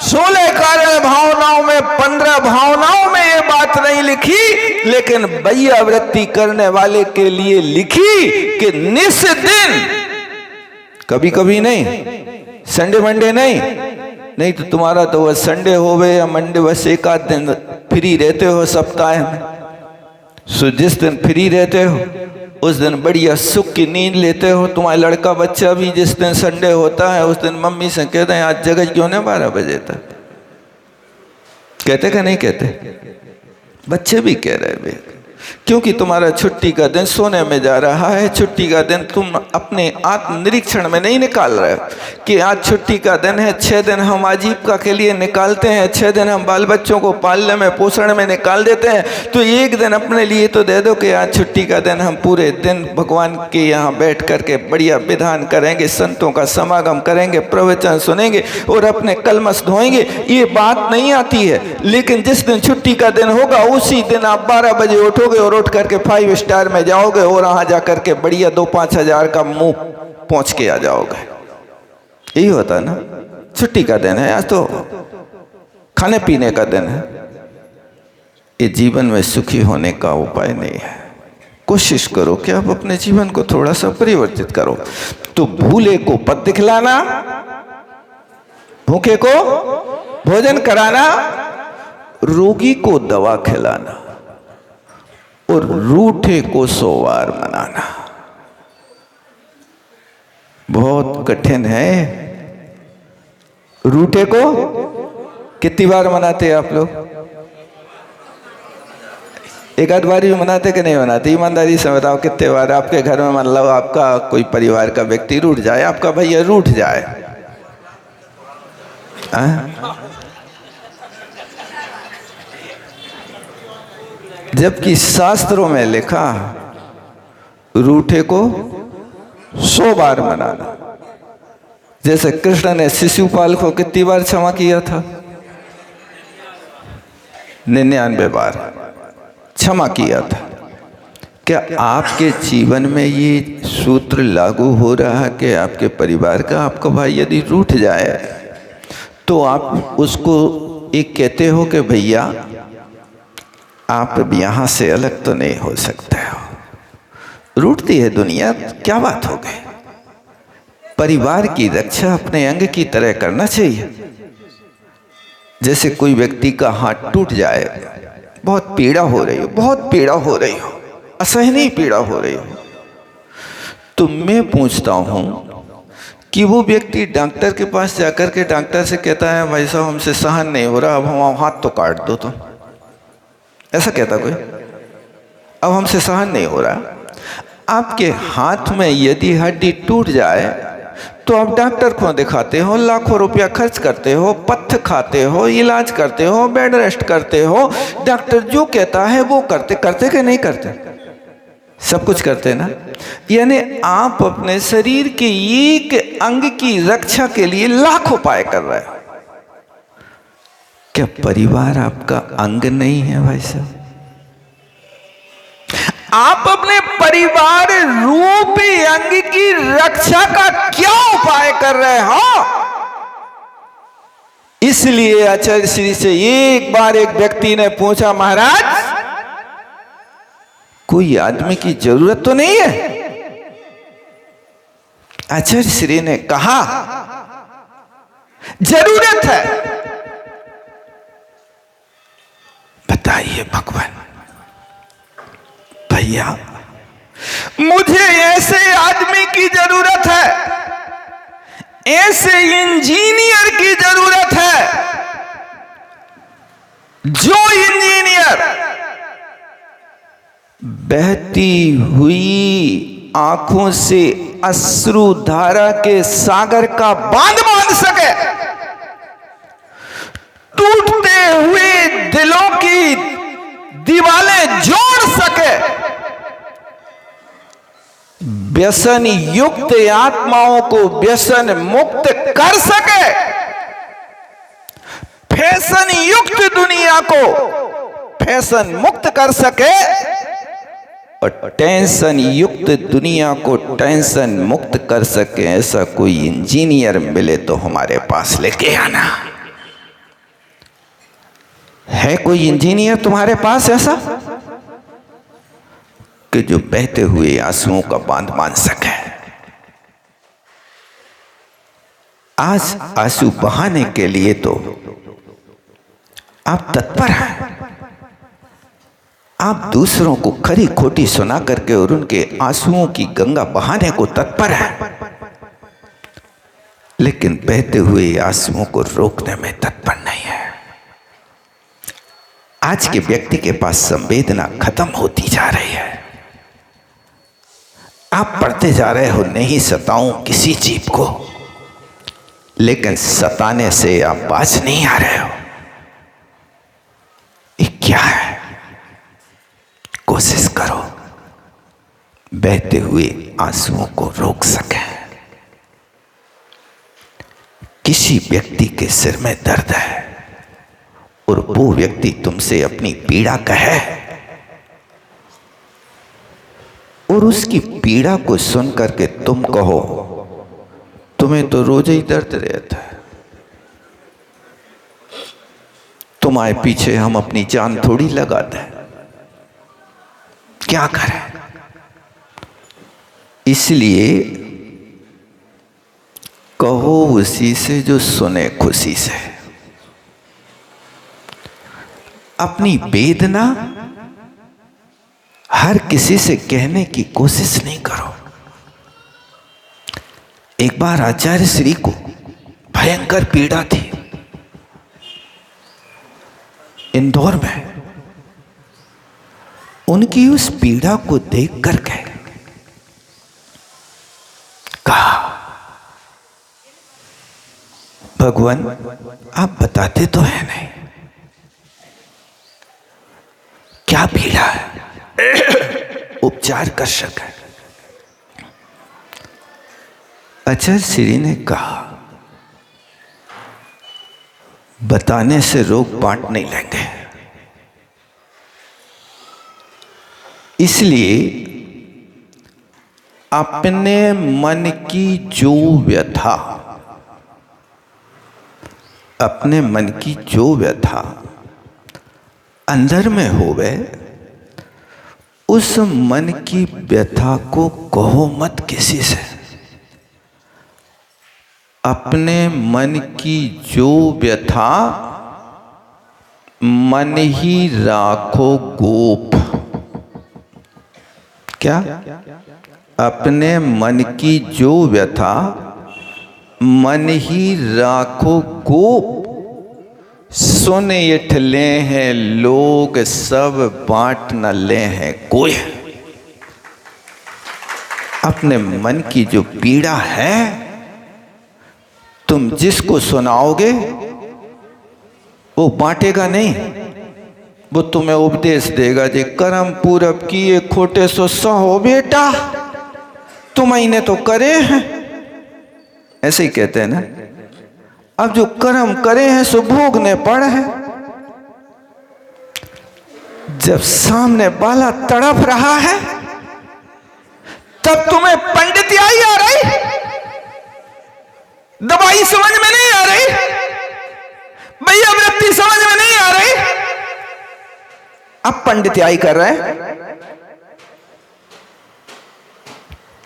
16 कार्य भावनाओं में 15 भावनाओं में ये बात नहीं लिखी, लेकिन वैयावृत्ति करने वाले के लिए लिखी कि निस दिन, कभी कभी नहीं, संडे मंडे नहीं तो तुम्हारा तो वह संडे होवे या मंडे, बस एक आध दिन फ्री रहते हो सप्ताह में। सो जिस दिन फ्री रहते हो उस दिन बढ़िया सुख की नींद लेते हो। तुम्हारा लड़का बच्चा भी जिस दिन संडे होता है उस दिन मम्मी से कहते हैं आज जगह क्यों नहीं 12 बजे तक, कहते कि नहीं कहते? बच्चे भी कह रहे हैं, क्योंकि तुम्हारा छुट्टी का दिन सोने में जा रहा है। छुट्टी का दिन तुम अपने आत्मनिरीक्षण में नहीं निकाल रहे हो कि आज छुट्टी का दिन है। 6 दिन हम आजीविका के लिए निकालते हैं, 6 दिन हम बाल बच्चों को पालने में पोषण में निकाल देते हैं, तो एक दिन अपने लिए तो दे दो कि आज छुट्टी का दिन हम पूरे दिन भगवान के यहाँ बैठ करके बढ़िया विधान करेंगे, संतों का समागम करेंगे, प्रवचन सुनेंगे और अपने कलमस धोएंगे। ये बात नहीं आती है। लेकिन जिस दिन छुट्टी का दिन होगा उसी दिन आप 12 बजे उठोगे और उठ करके 5 स्टार में जाओगे और वहां जाकर के बढ़िया 2-5 हजार का मुंह पहुंच के आ जाओगे। यही होता है ना। छुट्टी का दिन है, आज तो खाने पीने का दिन है। ये जीवन में सुखी होने का उपाय नहीं है। कोशिश करो कि आप अपने जीवन को थोड़ा सा परिवर्तित करो। तो भूले को पथ दिखलाना, भूखे को भोजन कराना, रोगी को दवा खिलाना और रूठे को 100 बार मनाना बहुत कठिन है। रूठे को कितनी बार मनाते हैं आप लोग? एक आध बार भी मनाते कि नहीं मनाते? ईमानदारी से बताओ कितने बार आपके घर में मान लो आपका कोई परिवार का व्यक्ति रूठ जाए, आपका भैया रूठ जाए, जबकि शास्त्रों में लिखा रूठे को 100 बार मनाना। जैसे कृष्ण ने शिशुपाल को कितनी बार क्षमा किया था? 99 बार क्षमा किया था। क्या आपके जीवन में ये सूत्र लागू हो रहा है कि आपके परिवार का आपका भाई यदि रूठ जाए तो आप उसको एक कहते हो कि भैया आप अब यहां से अलग तो नहीं हो सकते हो? रूठती है दुनिया, क्या बात हो गई? परिवार की रक्षा अपने अंग की तरह करना चाहिए। जैसे कोई व्यक्ति का हाथ टूट जाए, बहुत पीड़ा हो रही हो, बहुत पीड़ा हो रही हो, असहनीय पीड़ा हो रही हो, तो मैं पूछता हूं कि वो व्यक्ति डॉक्टर के पास जाकर के डॉक्टर से कहता है भाई साहब हमसे सहन नहीं हो रहा, अब हम हाथ तो काट दो। तो ऐसा कहता कोई? अब हमसे सहन नहीं हो रहा। आपके हाथ में यदि हड्डी टूट जाए तो आप डॉक्टर को दिखाते हो, लाखों रुपया खर्च करते हो, पत्थर खाते हो, इलाज करते हो, बेड रेस्ट करते हो, डॉक्टर जो कहता है वो करते कि नहीं करते? सब कुछ करते ना। यानी आप अपने शरीर के एक अंग की रक्षा के लिए लाखों उपाय कर रहे हो। क्या परिवार आपका अंग नहीं है भाई साहब? आप अपने परिवार रूपी अंग की रक्षा का क्या उपाय कर रहे हो? इसलिए आचार्य श्री से एक बार एक व्यक्ति ने पूछा, महाराज कोई आदमी की जरूरत तो नहीं है? आचार्य श्री ने कहा जरूरत है। बताइए भगवान, भैया मुझे ऐसे आदमी की जरूरत है, ऐसे इंजीनियर की जरूरत है, जो इंजीनियर बहती हुई आंखों से अश्रुधारा के सागर का बांध बांध सके, टूटते हुए दिलों की दीवारें जोड़ सके, व्यसन युक्त आत्माओं को व्यसन मुक्त कर सके, फैशन युक्त दुनिया को फैशन मुक्त कर सके और टेंशन युक्त दुनिया को टेंशन मुक्त कर सके, ऐसा कोई इंजीनियर मिले तो हमारे पास लेके आना। है कोई इंजीनियर तुम्हारे पास ऐसा कि जो बहते हुए आंसुओं का बांध बांध सके? आज आंसू बहाने के लिए तो आप तत्पर हैं। आप दूसरों को खरी खोटी सुना करके और उनके आंसुओं की गंगा बहाने को तत्पर हैं, लेकिन बहते हुए आंसुओं को रोकने में तत्पर नहीं है। आज के व्यक्ति के पास संवेदना खत्म होती जा रही है। आप पढ़ते जा रहे हो, नहीं सताऊं किसी जीव को, लेकिन सताने से आप बाज नहीं आ रहे हो। ये क्या है? कोशिश करो बहते हुए आंसुओं को रोक सके। किसी व्यक्ति के सिर में दर्द है और वो व्यक्ति तुमसे अपनी पीड़ा कहे और उसकी पीड़ा को सुन करके तुम कहो तुम्हें तो रोज ही दर्द रहता है, तुम्हारे पीछे हम अपनी जान थोड़ी लगा दें, क्या करें? इसलिए कहो उसी से जो सुने खुशी से। अपनी वेदना हर किसी से कहने की कोशिश नहीं करो। एक बार आचार्य श्री को भयंकर पीड़ा थी इंदौर में। उनकी उस पीड़ा को देख करके कहा, भगवान आप बताते तो है नहीं, क्या पीड़ा है? उपचार कर सके। आचार्य श्री ने कहा, बताने से रोग बांट नहीं लेंगे, इसलिए अपने मन की जो व्यथा, अपने मन की जो व्यथा अंदर में होवे, उस मन की व्यथा को कहो मत किसी से। अपने मन की जो व्यथा मन ही राखो गोप। क्या? अपने मन की जो व्यथा मन ही राखो गोप। सुन इठले हैं लोग सब, बांट न ले हैं कोई। अपने मन की जो पीड़ा है, तुम जिसको सुनाओगे वो बांटेगा नहीं, वो तुम्हें उपदेश देगा। जे कर्म पूरब किए खोटे सो सहो बेटा, तुम्हें तो करे हैं, ऐसे ही कहते हैं ना। अब जो कर्म करे हैं सो भोगने पड़े हैं। जब सामने वाला तड़प रहा है तब तुम्हें पंडितियाई आ रही, दवाई समझ में नहीं आ रही, भैया वृत्ति समझ में नहीं आ रही, अब पंडितियाई कर रहे हैं।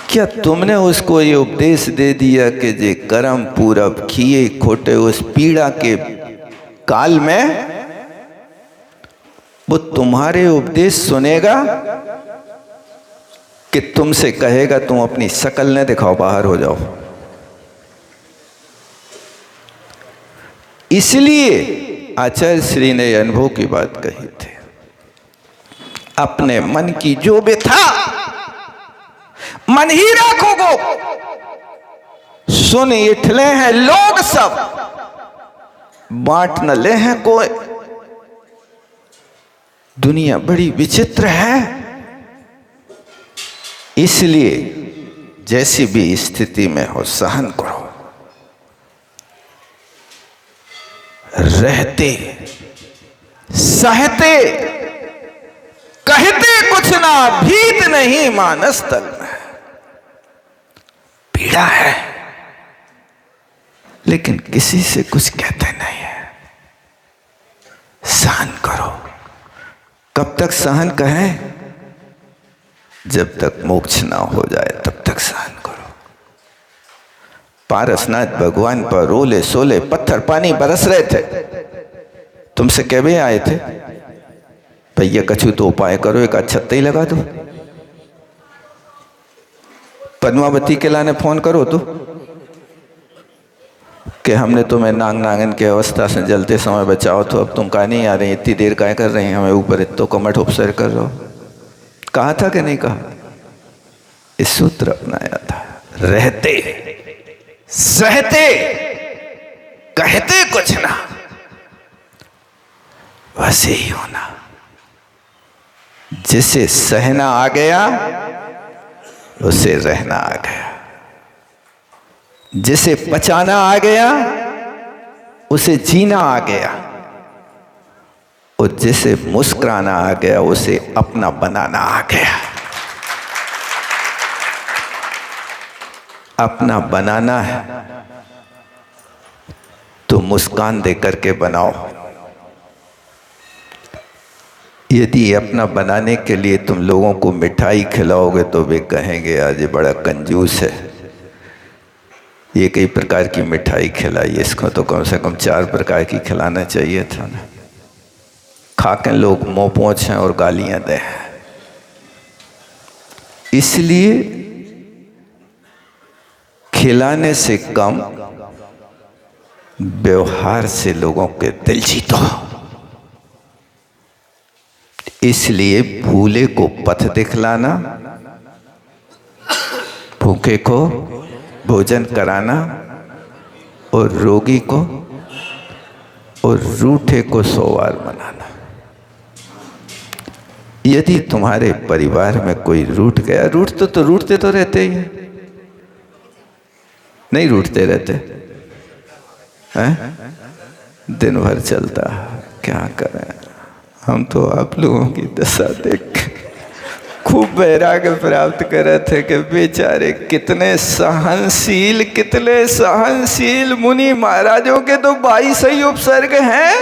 क्या तुमने उसको ये उपदेश दे दिया कि जे कर्म पूरब किए खोटे, उस पीड़ा के काल में वो तुम्हारे उपदेश सुनेगा कि तुमसे कहेगा तुम अपनी शकल न दिखाओ, बाहर हो जाओ? इसलिए आचार्य श्री ने अनुभव की बात कही थी। अपने मन की जो व्यथा मन ही राखोगो, सुन इठले हैं लोग सब, बांट न ले हैं कोई। दुनिया बड़ी विचित्र है, इसलिए जैसी भी स्थिति में हो सहन करो। रहते सहते कहते कुछ ना, भीत नहीं मानस तल में। पीड़ा है लेकिन किसी से कुछ कहते नहीं है, सहन करो। कब तक सहन कहें? जब तक मोक्ष ना हो जाए तब तक सहन करो। पारसनाथ भगवान पर रोले सोले पत्थर पानी बरस रहे थे, तुमसे कहवे आए थे भैया कछु तो उपाय करो, एक छत्ते ही लगा दो। पद्मावती के लाने फोन करो तो कि हमने तुम्हें नाग नागन की अवस्था से जलते समय बचाओ, तो अब तुम कहा नहीं आ रहे, इतनी देर काय कर रहे हैं, हमें ऊपर इतो कमठ उपसर कर रहे हो। कहा था कि नहीं कहा? इस सूत्र अपनाया था। रहते सहते कहते कुछ ना, वैसे ही होना। जिसे सहना आ गया उसे रहना आ गया, जिसे पचाना आ गया उसे जीना आ गया, और जिसे मुस्कुराना आ गया उसे अपना बनाना आ गया। अपना बनाना है तो मुस्कान दे करके बनाओ। यदि अपना बनाने के लिए तुम लोगों को मिठाई खिलाओगे तो वे कहेंगे आज ये बड़ा कंजूस है, ये कई प्रकार की मिठाई खिलाई, इसको तो कम से कम 4 प्रकार की खिलाना चाहिए था ना। खाके लोग मुंह पोंछ हैं और गालियां दें। इसलिए खिलाने से कम व्यवहार से लोगों के दिल जीतो। इसलिए भूले को पथ दिखलाना, भूखे को भोजन कराना, और रोगी को और रूठे को सोवार मनाना। यदि तुम्हारे परिवार में कोई रूठ गया, रूठते तो रहते ही हैं, नहीं रूठते रहते हैं? दिन भर चलता, क्या करें। हम तो आप लोगों की दशा देख खूब वैराग्य प्राप्त करे थे कि बेचारे कितने सहनशील मुनि महाराजों के तो 22 ही उपसर्ग हैं,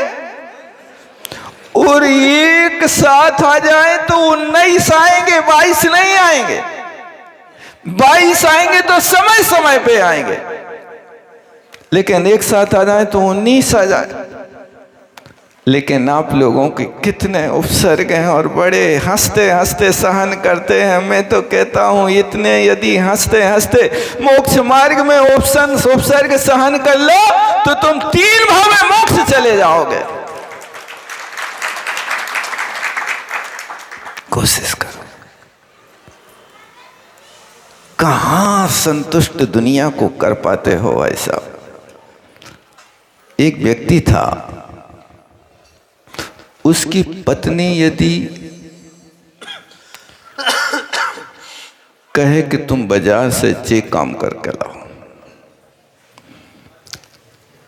और एक साथ आ जाए तो 19 आएंगे, 22 नहीं आएंगे। 22 आएंगे तो समय समय पे आएंगे, लेकिन एक साथ आ जाए तो 19 आ जाए। लेकिन आप लोगों के कितने उपसर्ग हैं और बड़े हंसते हंसते सहन करते हैं। मैं तो कहता हूं इतने यदि हंसते हंसते मोक्ष मार्ग में उपसर्ग सहन कर लो तो तुम 3 भाव में मोक्ष चले जाओगे। कोशिश करो। कहां संतुष्ट दुनिया को कर पाते हो ऐसा। एक व्यक्ति था, उसकी पत्नी यदि कहे कि तुम बाजार से चेक काम करके लाओ,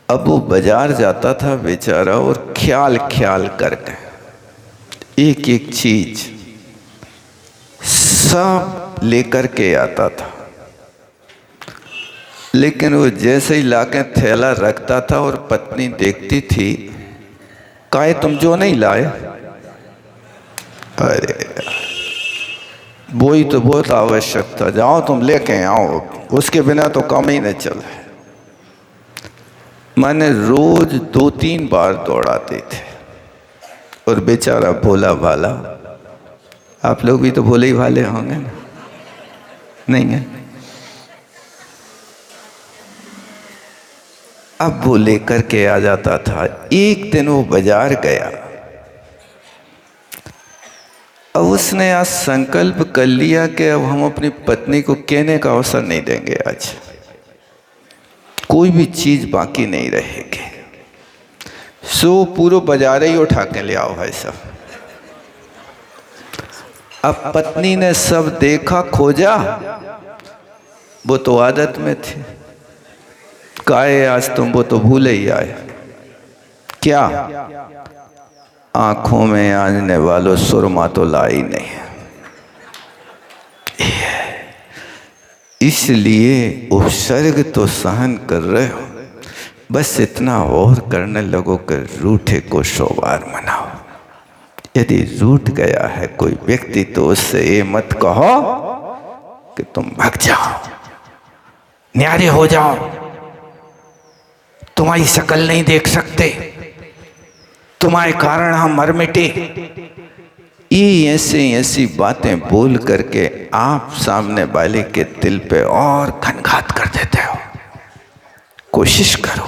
अब वो बाजार जाता था बेचारा, और ख्याल करके एक एक चीज सब लेकर के आता था। लेकिन वो जैसे ही लाके थैला रखता था और पत्नी देखती थी, काहे तुम जो नहीं लाए? अरे वो ही तो बहुत आवश्यक था, जाओ तुम लेके आओ, उसके बिना तो काम ही नहीं चला। मैंने रोज 2-3 बार दौड़ाते थे, और बेचारा भोला भाला, आप लोग भी तो भोले ही भाले होंगे ना, नहीं है? अब वो लेकर के आ जाता था। एक दिन वो बाजार गया, अब उसने आज संकल्प कर लिया कि अब हम अपनी पत्नी को कहने का अवसर नहीं देंगे, आज कोई भी चीज बाकी नहीं रहेगी। सो पूरा बाजार ही उठा के ले आओ भाई साहब। अब पत्नी ने सब देखा खोजा, वो तो आदत में थी, काहे आज तुम वो तो भूले ही आए। क्या? आंखों में आने वालों सुरमा तो लाई नहीं। इसलिए उपसर्ग तो सहन कर रहे हो, बस इतना और करने लगो कि रूठे को सोवार मनाओ। यदि रूठ गया है कोई व्यक्ति तो उससे ये मत कहो कि तुम भाग जाओ, न्यारे हो जाओ, तुम्हारी शक्ल नहीं देख सकते, तुम्हारे कारण हम मर मिटे। ये ऐसी बातें बोल करके आप सामने वाले के दिल पे और घनघात कर देते हो। कोशिश करो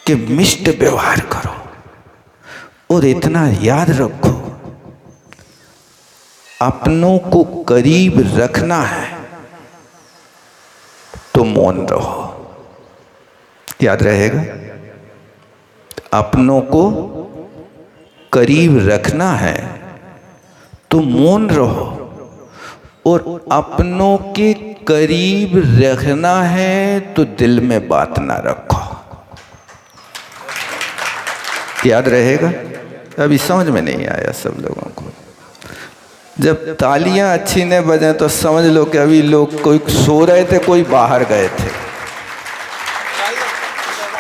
कि मिष्ट व्यवहार करो, और इतना याद रखो, अपनों को करीब रखना है तो मौन रहो। याद रहेगा, अपनों को करीब रखना है तो मौन रहो, और अपनों के करीब रखना है तो दिल में बात ना रखो। याद रहेगा? अभी समझ में नहीं आया सब लोगों को। जब तालियां अच्छी न बजें तो समझ लो कि अभी लोग कोई सो रहे थे, कोई बाहर गए थे,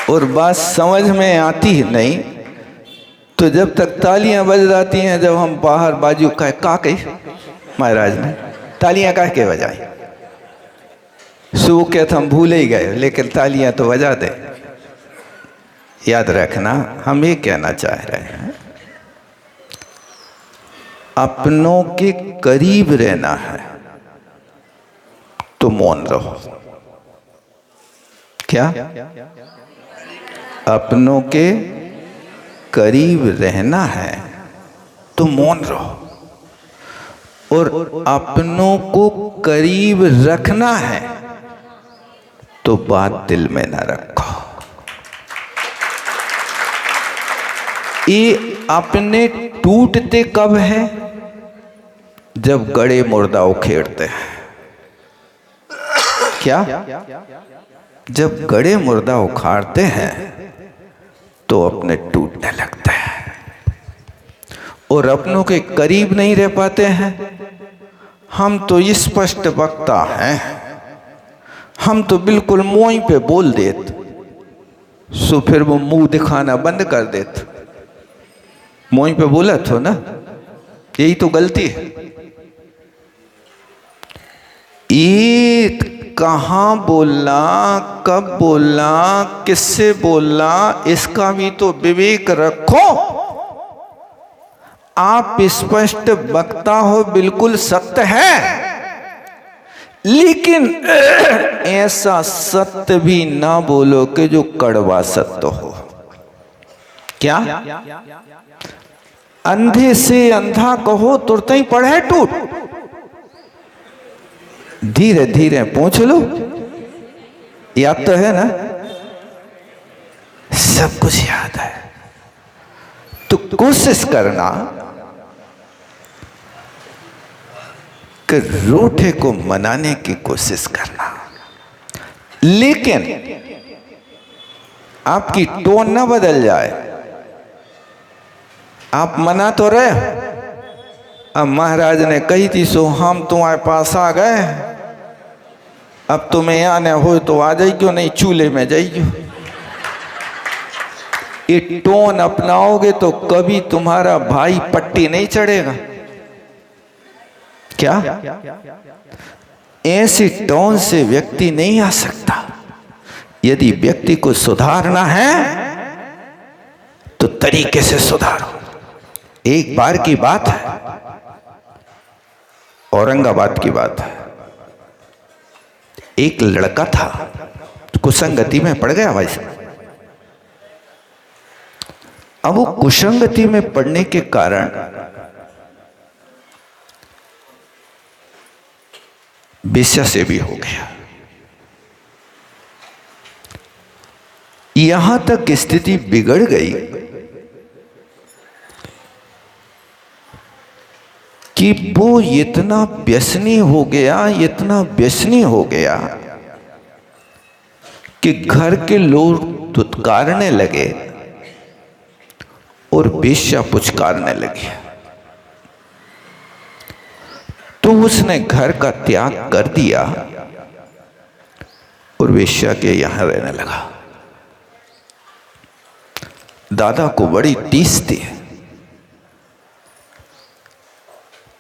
और बात समझ में आती ही नहीं। तो जब तक तालियां बज जाती हैं, जब हम बाहर बाजू का कही महाराज ने तालियां कह के बजाई, सो के हम भूल ही गए, लेकिन तालियां तो बजा दे। याद रखना, हम ये कहना चाह रहे हैं, अपनों के करीब रहना है तो मौन रहो। क्या? अपनों के करीब रहना है तो मौन रहो, और अपनों को करीब रखना है तो बात दिल में ना रखो। ये अपने टूटते कब है? जब गड़े मुर्दा उखेड़ते हैं। क्या? जब गड़े मुर्दा उखाड़ते हैं तो अपने टूटने लगते हैं, और अपनों के करीब नहीं रह पाते हैं। हम तो स्पष्ट वक्ता हैं, हम तो बिल्कुल मुंह पे बोल देते, सो फिर वो मुंह दिखाना बंद कर देते। मुंह पे बोला तो ना, यही तो गलती है। ईद कहाँ बोलना, कब बोलना, किससे बोलना, इसका भी तो विवेक रखो। आप स्पष्ट वक्ता हो, बिल्कुल सत्य है, लेकिन ऐसा सत्य भी ना बोलो कि जो कड़वा सत्य हो। क्या? अंधे से अंधा कहो तुरंत ही पढ़े टूट। धीरे धीरे पूछ लो, याद तो है ना? सब कुछ याद है। तो कोशिश करना कि रूठे को मनाने की कोशिश करना, लेकिन आपकी टोन ना बदल जाए। आप मना तो रहे, अब महाराज ने कही थी सो हम तुम्हारे पास आ गए, अब तुम्हें आने हो तो आ जाइयो, नहीं चूल्हे में जाइयो। ये टोन अपनाओगे तो कभी तुम्हारा भाई पट्टी नहीं चढ़ेगा। क्या? ऐसी टोन से व्यक्ति नहीं आ सकता। यदि व्यक्ति को सुधारना है तो तरीके से सुधारो। एक बार की बात है, औरंगाबाद की बात है। एक लड़का था, कुसंगति में पड़ गया भाई साहब। अब वो कुसंगति में पड़ने के कारण वेश्या से भी हो गया। यहां तक स्थिति बिगड़ गई कि वो इतना व्यसनी हो गया, इतना व्यसनी हो गया कि घर के लोग धुतकारने लगे और वेश्या पुचकारने लगी। तो उसने घर का त्याग कर दिया और वेश्या के यहां रहने लगा। दादा को बड़ी टीस थी,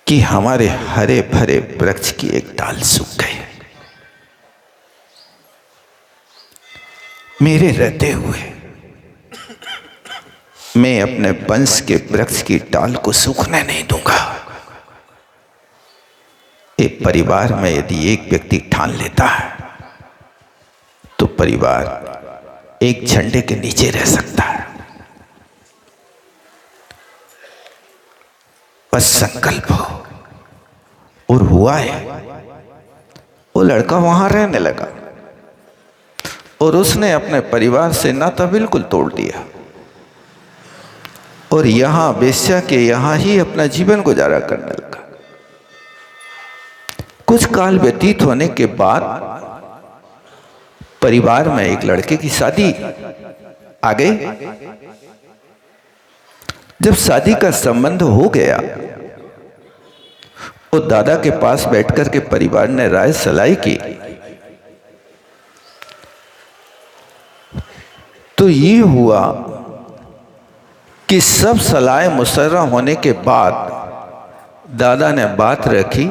कि हमारे हरे भरे वृक्ष की एक डाल सूख गई। मेरे रहते हुए मैं अपने वंश के वृक्ष की डाल को सूखने नहीं दूंगा। एक परिवार में यदि एक व्यक्ति ठान लेता है तो परिवार एक झंडे के नीचे रह सकता है। बस संकल्प हो। और हुआ है, वो लड़का वहां रहने लगा और उसने अपने परिवार से नाता बिल्कुल तोड़ दिया और यहां वेश्या के यहां ही अपना जीवन गुजारा करने लगा। कुछ काल व्यतीत होने के बाद परिवार में एक लड़के की शादी आ गई। जब शादी का संबंध हो गया, वो दादा के पास बैठकर के परिवार ने राय सलाह की तो ये हुआ कि सब सलाह मुसर्रा होने के बाद दादा ने बात रखी,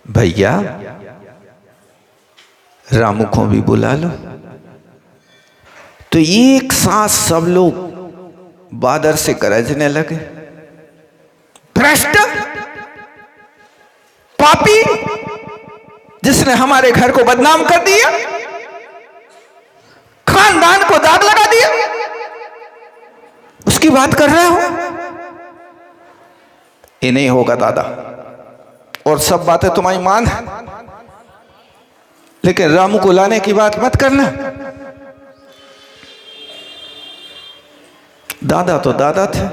भैया रामू को भी बुला लो। तो एक साथ सब लोग बादर से गरजने लगे, भ्रष्ट पापी, जिसने हमारे घर को बदनाम कर दिया, खानदान को दाग लगा दिया, उसकी बात कर रहे हो? ये नहीं होगा दादा, और सब बातें तुम्हारी मान है, लेकिन रामू को लाने की बात मत करना। दादा तो दादा थे।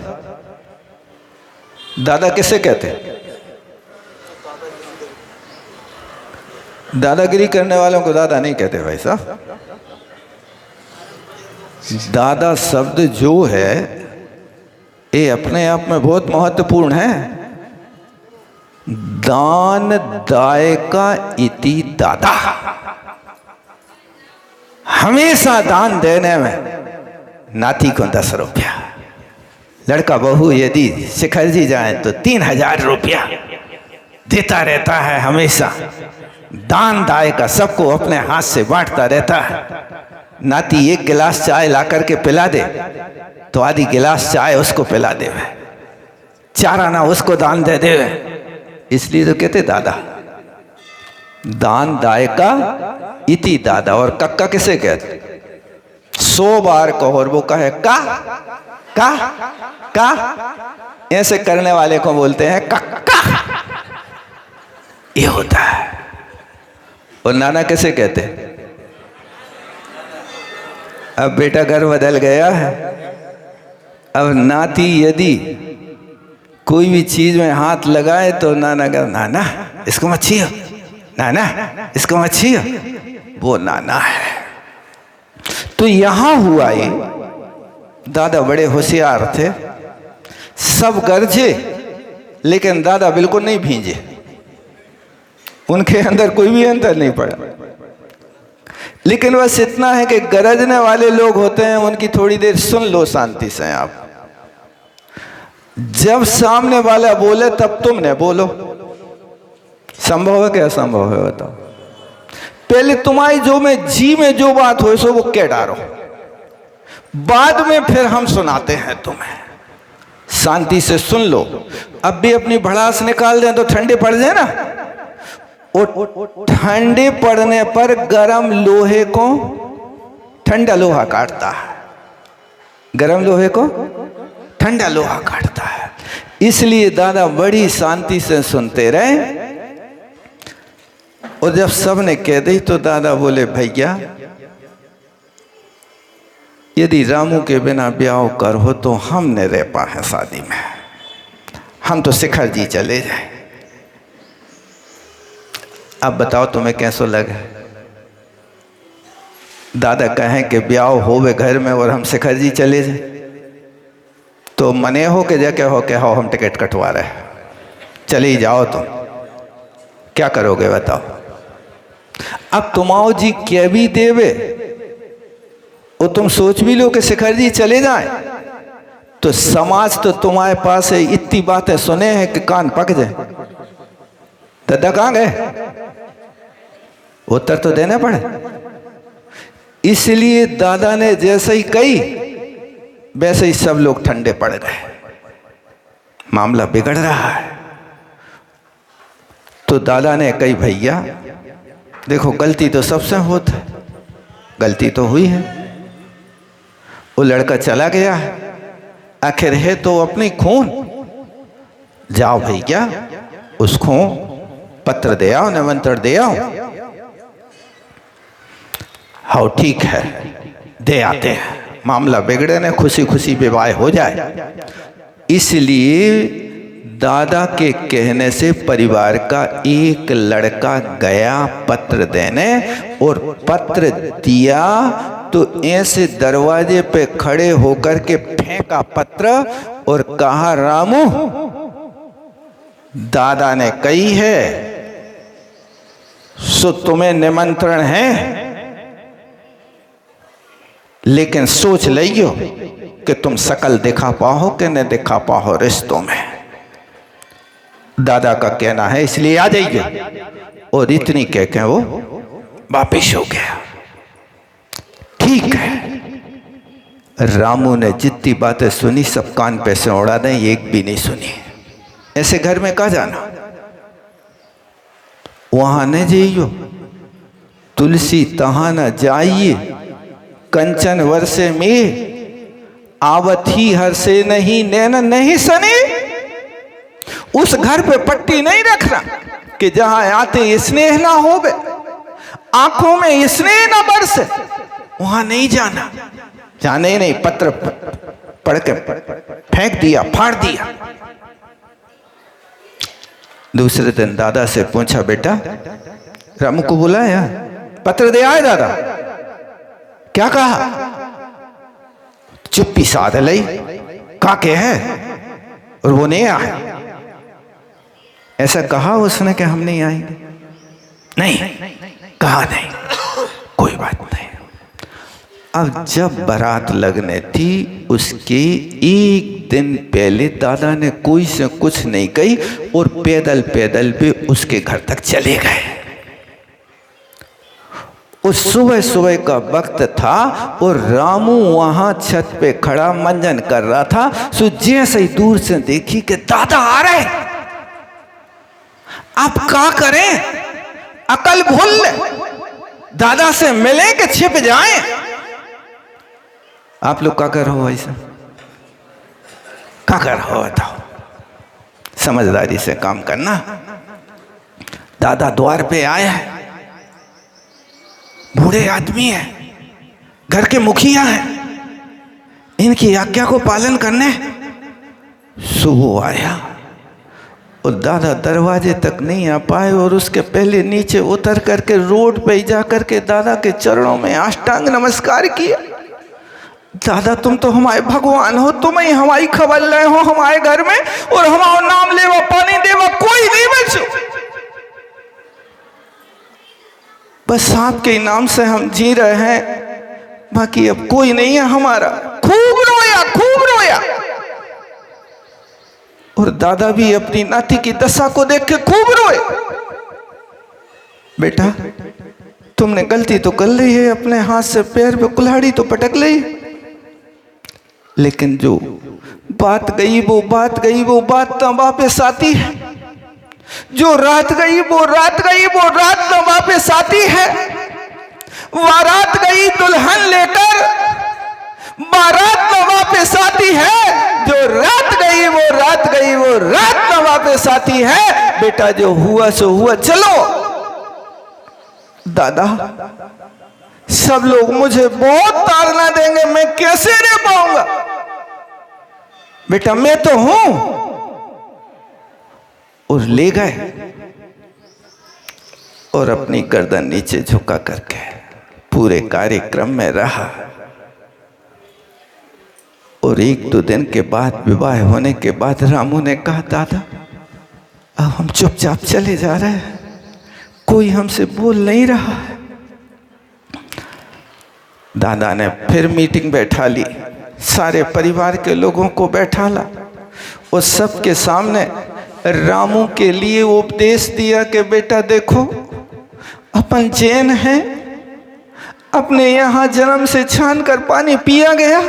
दादा किसे कहते? दादागिरी करने वालों को दादा नहीं कहते भाई साहब। दादा शब्द जो है ये अपने आप में बहुत महत्वपूर्ण है। दान दायका इति दादा। हमेशा दान देने में नाती को 10 रुपया, लड़का बहू यदि शिखर जी जाए तो 3000 रुपया देता रहता है। हमेशा दान दायका सबको अपने हाथ से बांटता रहता है। नाती एक गिलास चाय ला करके पिला दे तो आधी गिलास चाय उसको पिला दे, 4 आना उसको दान दे दे। इसलिए तो कहते दादा। दान दायका इति दादा। और कक्का किसे कहते? 100 बार कहो और वो कहे का का का, ऐसे करने वाले को बोलते हैं कक्का। ये होता है। और नाना किसे कहते? अब बेटा घर बदल गया है। अब नाती यदि कोई भी चीज में हाथ लगाए तो नाना का नाना इसको मत छीयो, नाना इसको मत छीयो, वो नाना है। तो यहां हुआ ये, दादा बड़े होशियार थे। सब गरजे लेकिन दादा बिल्कुल नहीं भींजे। उनके अंदर कोई भी अंतर नहीं पड़ा। लेकिन बस इतना है कि गरजने वाले लोग होते हैं, उनकी थोड़ी देर सुन लो शांति से। आप जब सामने वाला बोले तब तुमने बोलो। संभव है कि असंभव है? बताओ। पहले तुम्हारी जो में जी में जो बात हो सो वो कह डालो, बाद में फिर हम सुनाते हैं तुम्हें। शांति से सुन लो। अब भी अपनी भड़ास निकाल दें तो ठंडे पड़ जाए ना। और ठंडे पड़ने पर गर्म लोहे को ठंडा लोहा काटता है। गर्म लोहे को ठंडा लोहा काटता है। इसलिए दादा बड़ी शांति से सुनते रहे। और जब सब ने कह दी तो दादा बोले, भैया यदि रामू के बिना ब्याह कर हो तो हम न रह पाए शादी में, हम तो शिखर जी चले जाए। अब बताओ तुम्हें कैसो लगे? दादा कहें कि ब्याह होवे घर में और हम शिखर जी चले जाए तो मने हो के जगह हो के हो हम टिकट कटवा रहे, चले ही जाओ। तुम क्या करोगे बताओ? अब तुमाओ जी क्या भी देवे और तुम सोच भी लो कि शिखर जी चले जाए तो समाज तो तुम्हारे पास है, इतनी बातें सुने हैं कि कान पक जाए। दादा कहाँ गए? उत्तर तो देने पड़े। इसलिए दादा ने जैसे ही कही वैसे ही सब लोग ठंडे पड़ गए। मामला बिगड़ रहा है। तो दादा ने कही, भैया देखो गलती तो सबसे होता है, गलती तो हुई है। वो लड़का चला गया है, आखिर है तो अपनी खून। जाओ भैया उसको पत्र दे आओ, निमंत्रण दे आओ। हाँ ठीक है, दे आते हैं, मामला बिगड़े ने खुशी खुशी विवाह हो जाए। इसलिए दादा के कहने से परिवार का एक लड़का गया पत्र देने, और पत्र दिया तो ऐसे दरवाजे पे खड़े होकर के फेंका पत्र और कहा, रामू दादा ने कही है सो तुम्हें निमंत्रण है, लेकिन सोच लियो कि तुम शकल दिखा पाओ कि न दिखा पाओ रिश्तों में। दादा का कहना है इसलिए आ जाइए। और इतनी कह के वो वापिस हो गया। ठीक है। रामू ने जितनी बातें सुनी सब कान पे से उड़ा दें, एक भी नहीं सुनी। ऐसे घर में कहा जाना, वहां न जाइयो, तुलसी तहां न जाइए, कंचन वर्षे में आवत ही हर से नहीं, नैन नहीं सने। उस घर पे पट्टी नहीं रखना कि जहां आते स्नेह ना होवे, आंखों में स्नेह ना बरसे, वहां नहीं जाना। जाने नहीं, पत्र पढ़ के फेंक दिया, फाड़ दिया। दूसरे दिन दादा से पूछा, बेटा रामू को बुलाया, पत्र दे आए दादा? क्या कहा? चुप्पी साध लई, का के है और वो नहीं आए। ऐसा कहा उसने कि हम नहीं आएंगे? नहीं कहा, नहीं, कोई बात नहीं। अब जब बारात लगने थी उसके एक दिन पहले दादा ने कोई से कुछ नहीं कही और पैदल पैदल पे उसके घर तक चले गए। उस सुबह सुबह का वक्त था और रामू वहां छत पे खड़ा मंजन कर रहा था। सो जैसे ही दूर से देखी कि दादा आ रहे, आप क्या करें? अकल भूल ले, दादा से मिले कि छिप जाएं? आप लोग क्या कर रहे हो? ऐसा क्या कर रहे हो बताओ? समझदारी से काम करना। दादा द्वार पे आए हैं, बूढ़े आदमी है, घर के मुखिया हैं, इनकी आज्ञा को पालन करने सुबह आया और दादा दरवाजे तक नहीं आ पाए और उसके पहले नीचे उतर करके रोड पे जा करके दादा के चरणों में अष्टांग नमस्कार किया। दादा तुम तो हमारे भगवान हो, तुम ही हमारी खबर ले हो हमारे घर में, और हमारा नाम लेवा पानी देवा कोई नहीं बचो, बस आपके नाम से हम जी रहे हैं, बाकी अब कोई नहीं है हमारा। खूब रोया, खूब रोया। और दादा भी अपनी नाती की दशा को देख के खूब रोए। बेटा तुमने गलती तो कर ली है, अपने हाथ से पैर पे कुल्हाड़ी तो पटक ली, लेकिन जो बात गई वो बात गई, वो बात तो वापस आती है। जो रात गई वो रात गई, वो रात तो वापस आती है। बारात गई दुल्हन लेकर, बारात तो वापस आती है। जो रात गई वो रात गई, वो रात तो वापस आती है। बेटा जो हुआ सो हुआ, चलो। दादा सब लोग मुझे बहुत ताड़ना देंगे, मैं कैसे रह पाऊंगा? बेटा मैं तो हूं। और ले गए और अपनी गर्दन नीचे झुका करके पूरे कार्यक्रम में रहा। और एक दो दिन के बाद विवाह होने के बाद रामू ने कहा, दादा अब हम चुपचाप चले जा रहे हैं, कोई हमसे बोल नहीं रहा है। दादा ने फिर मीटिंग बैठा ली, सारे परिवार के लोगों को बैठाला, उस सब के सामने रामू के लिए उपदेश दिया कि बेटा देखो, अपन जैन हैं, अपने यहाँ जन्म से छान कर पानी पिया गया,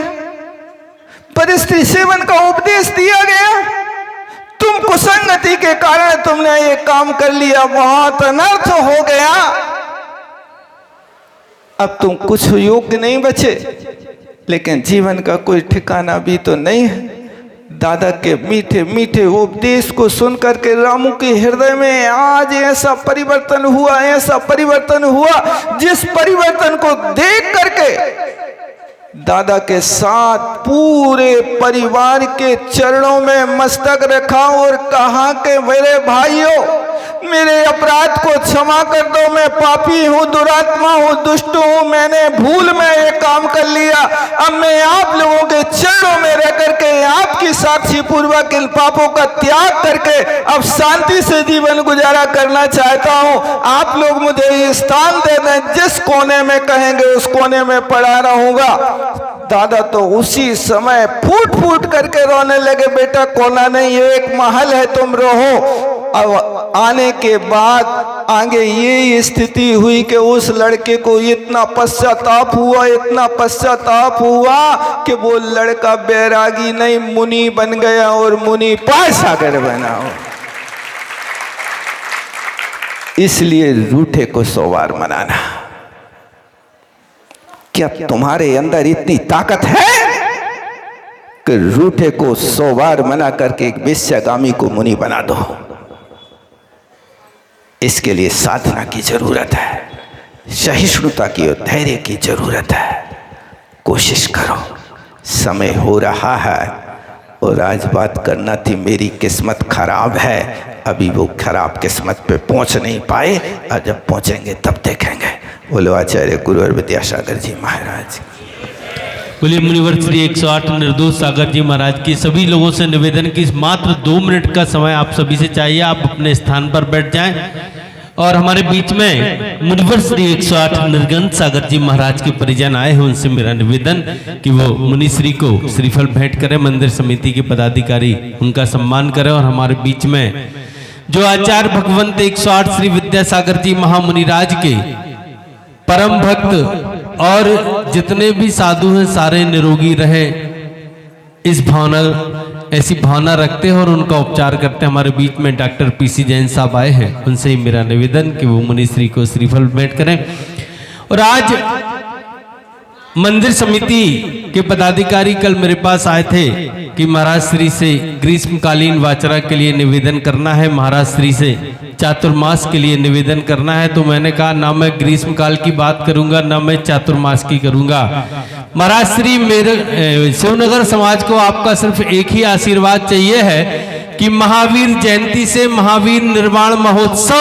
पर स्त्री सेवन का उपदेश दिया गया, तुम कुसंगति के कारण तुमने ये काम कर लिया, बहुत अनर्थ हो गया, अब तुम कुछ योग्य नहीं बचे। लेकिन जीवन का कोई ठिकाना भी तो नहीं है। दादा के मीठे मीठे उपदेश को सुन करके रामू के हृदय में आज ऐसा परिवर्तन हुआ, ऐसा परिवर्तन हुआ, जिस परिवर्तन को देख करके दादा के साथ पूरे परिवार के चरणों में मस्तक रखा और कहा कि मेरे भाइयों, मेरे अपराध को क्षमा कर दो, मैं पापी हूँ, दुरात्मा हूँ, दुष्ट हूँ, मैंने भूल में ये काम कर लिया। अब मैं आप लोगों के चरणों में रह करके आपकी साक्षी पूर्वक इन पापों का त्याग करके अब शांति से जीवन गुजारा करना चाहता हूँ। आप लोग मुझे ये स्थान दे दें, जिस कोने में कहेंगे उस कोने में पड़ा रहूंगा। दादा तो उसी समय फूट फूट करके रोने लगे, बेटा कोना नहीं, एक महल है, तुम रहो। अब आने के बाद आगे ये स्थिति हुई कि उस लड़के को इतना पश्चाताप हुआ, इतना पश्चाताप हुआ कि वो लड़का बैरागी नहीं मुनि बन गया और मुनि पासागर बना हो। इसलिए रूठे को 100 बार मनाना। क्या तुम्हारे अंदर इतनी ताकत है कि रूठे को 100 बार मना करके एक वेश्यागामी को मुनि बना दो? इसके लिए साधना की जरूरत है, सहिष्णुता की और धैर्य की जरूरत है। कोशिश करो, समय हो रहा है। और आज बात करना थी मेरी किस्मत खराब है, अभी वो खराब किस्मत पे पहुंच नहीं पाए, और जब पहुंचेंगे तब देखेंगे। बोलो आचार्य गुरुवर विद्यासागर जी महाराज। बोलिए मुनिवर श्री 108 निर्दोष सागर जी महाराज की। सभी लोगों से निवेदन की मात्र 2 मिनट का समय आप सभी से चाहिए, आप अपने स्थान पर बैठ जाएं। और हमारे बीच में मुनिवर श्री 108 निर्गंत सागर जी महाराज के परिजन आए हैं, उनसे मेरा निवेदन कि वो मुनिश्री को श्रीफल भेंट करें, मंदिर समिति के पदाधिकारी उनका सम्मान करें। और हमारे बीच में जो आचार्य भगवंत 108 श्री विद्यासागर जी महामुनिराज के परम भक्त और जितने भी साधु हैं सारे निरोगी रहे, इस भावना, ऐसी भावना रखते हैं और उनका उपचार करते हैं। हमारे बीच में डॉक्टर पीसी जैन साहब आए हैं, उनसे ही मेरा निवेदन कि वो मुनिश्री को श्रीफल भेंट करें। और आज मंदिर समिति के पदाधिकारी कल मेरे पास आए थे कि महाराज श्री से ग्रीष्मकालीन वाचरा के लिए निवेदन करना है, महाराज श्री से चातुर्मास के लिए निवेदन करना है। तो मैंने कहा ना मैं ग्रीष्मकाल की बात करूंगा, ना मैं चातुर्मास की करूंगा। महाराज श्री, मेरे शिवनगर समाज को आपका सिर्फ एक ही आशीर्वाद चाहिए है कि महावीर जयंती से महावीर निर्वाण महोत्सव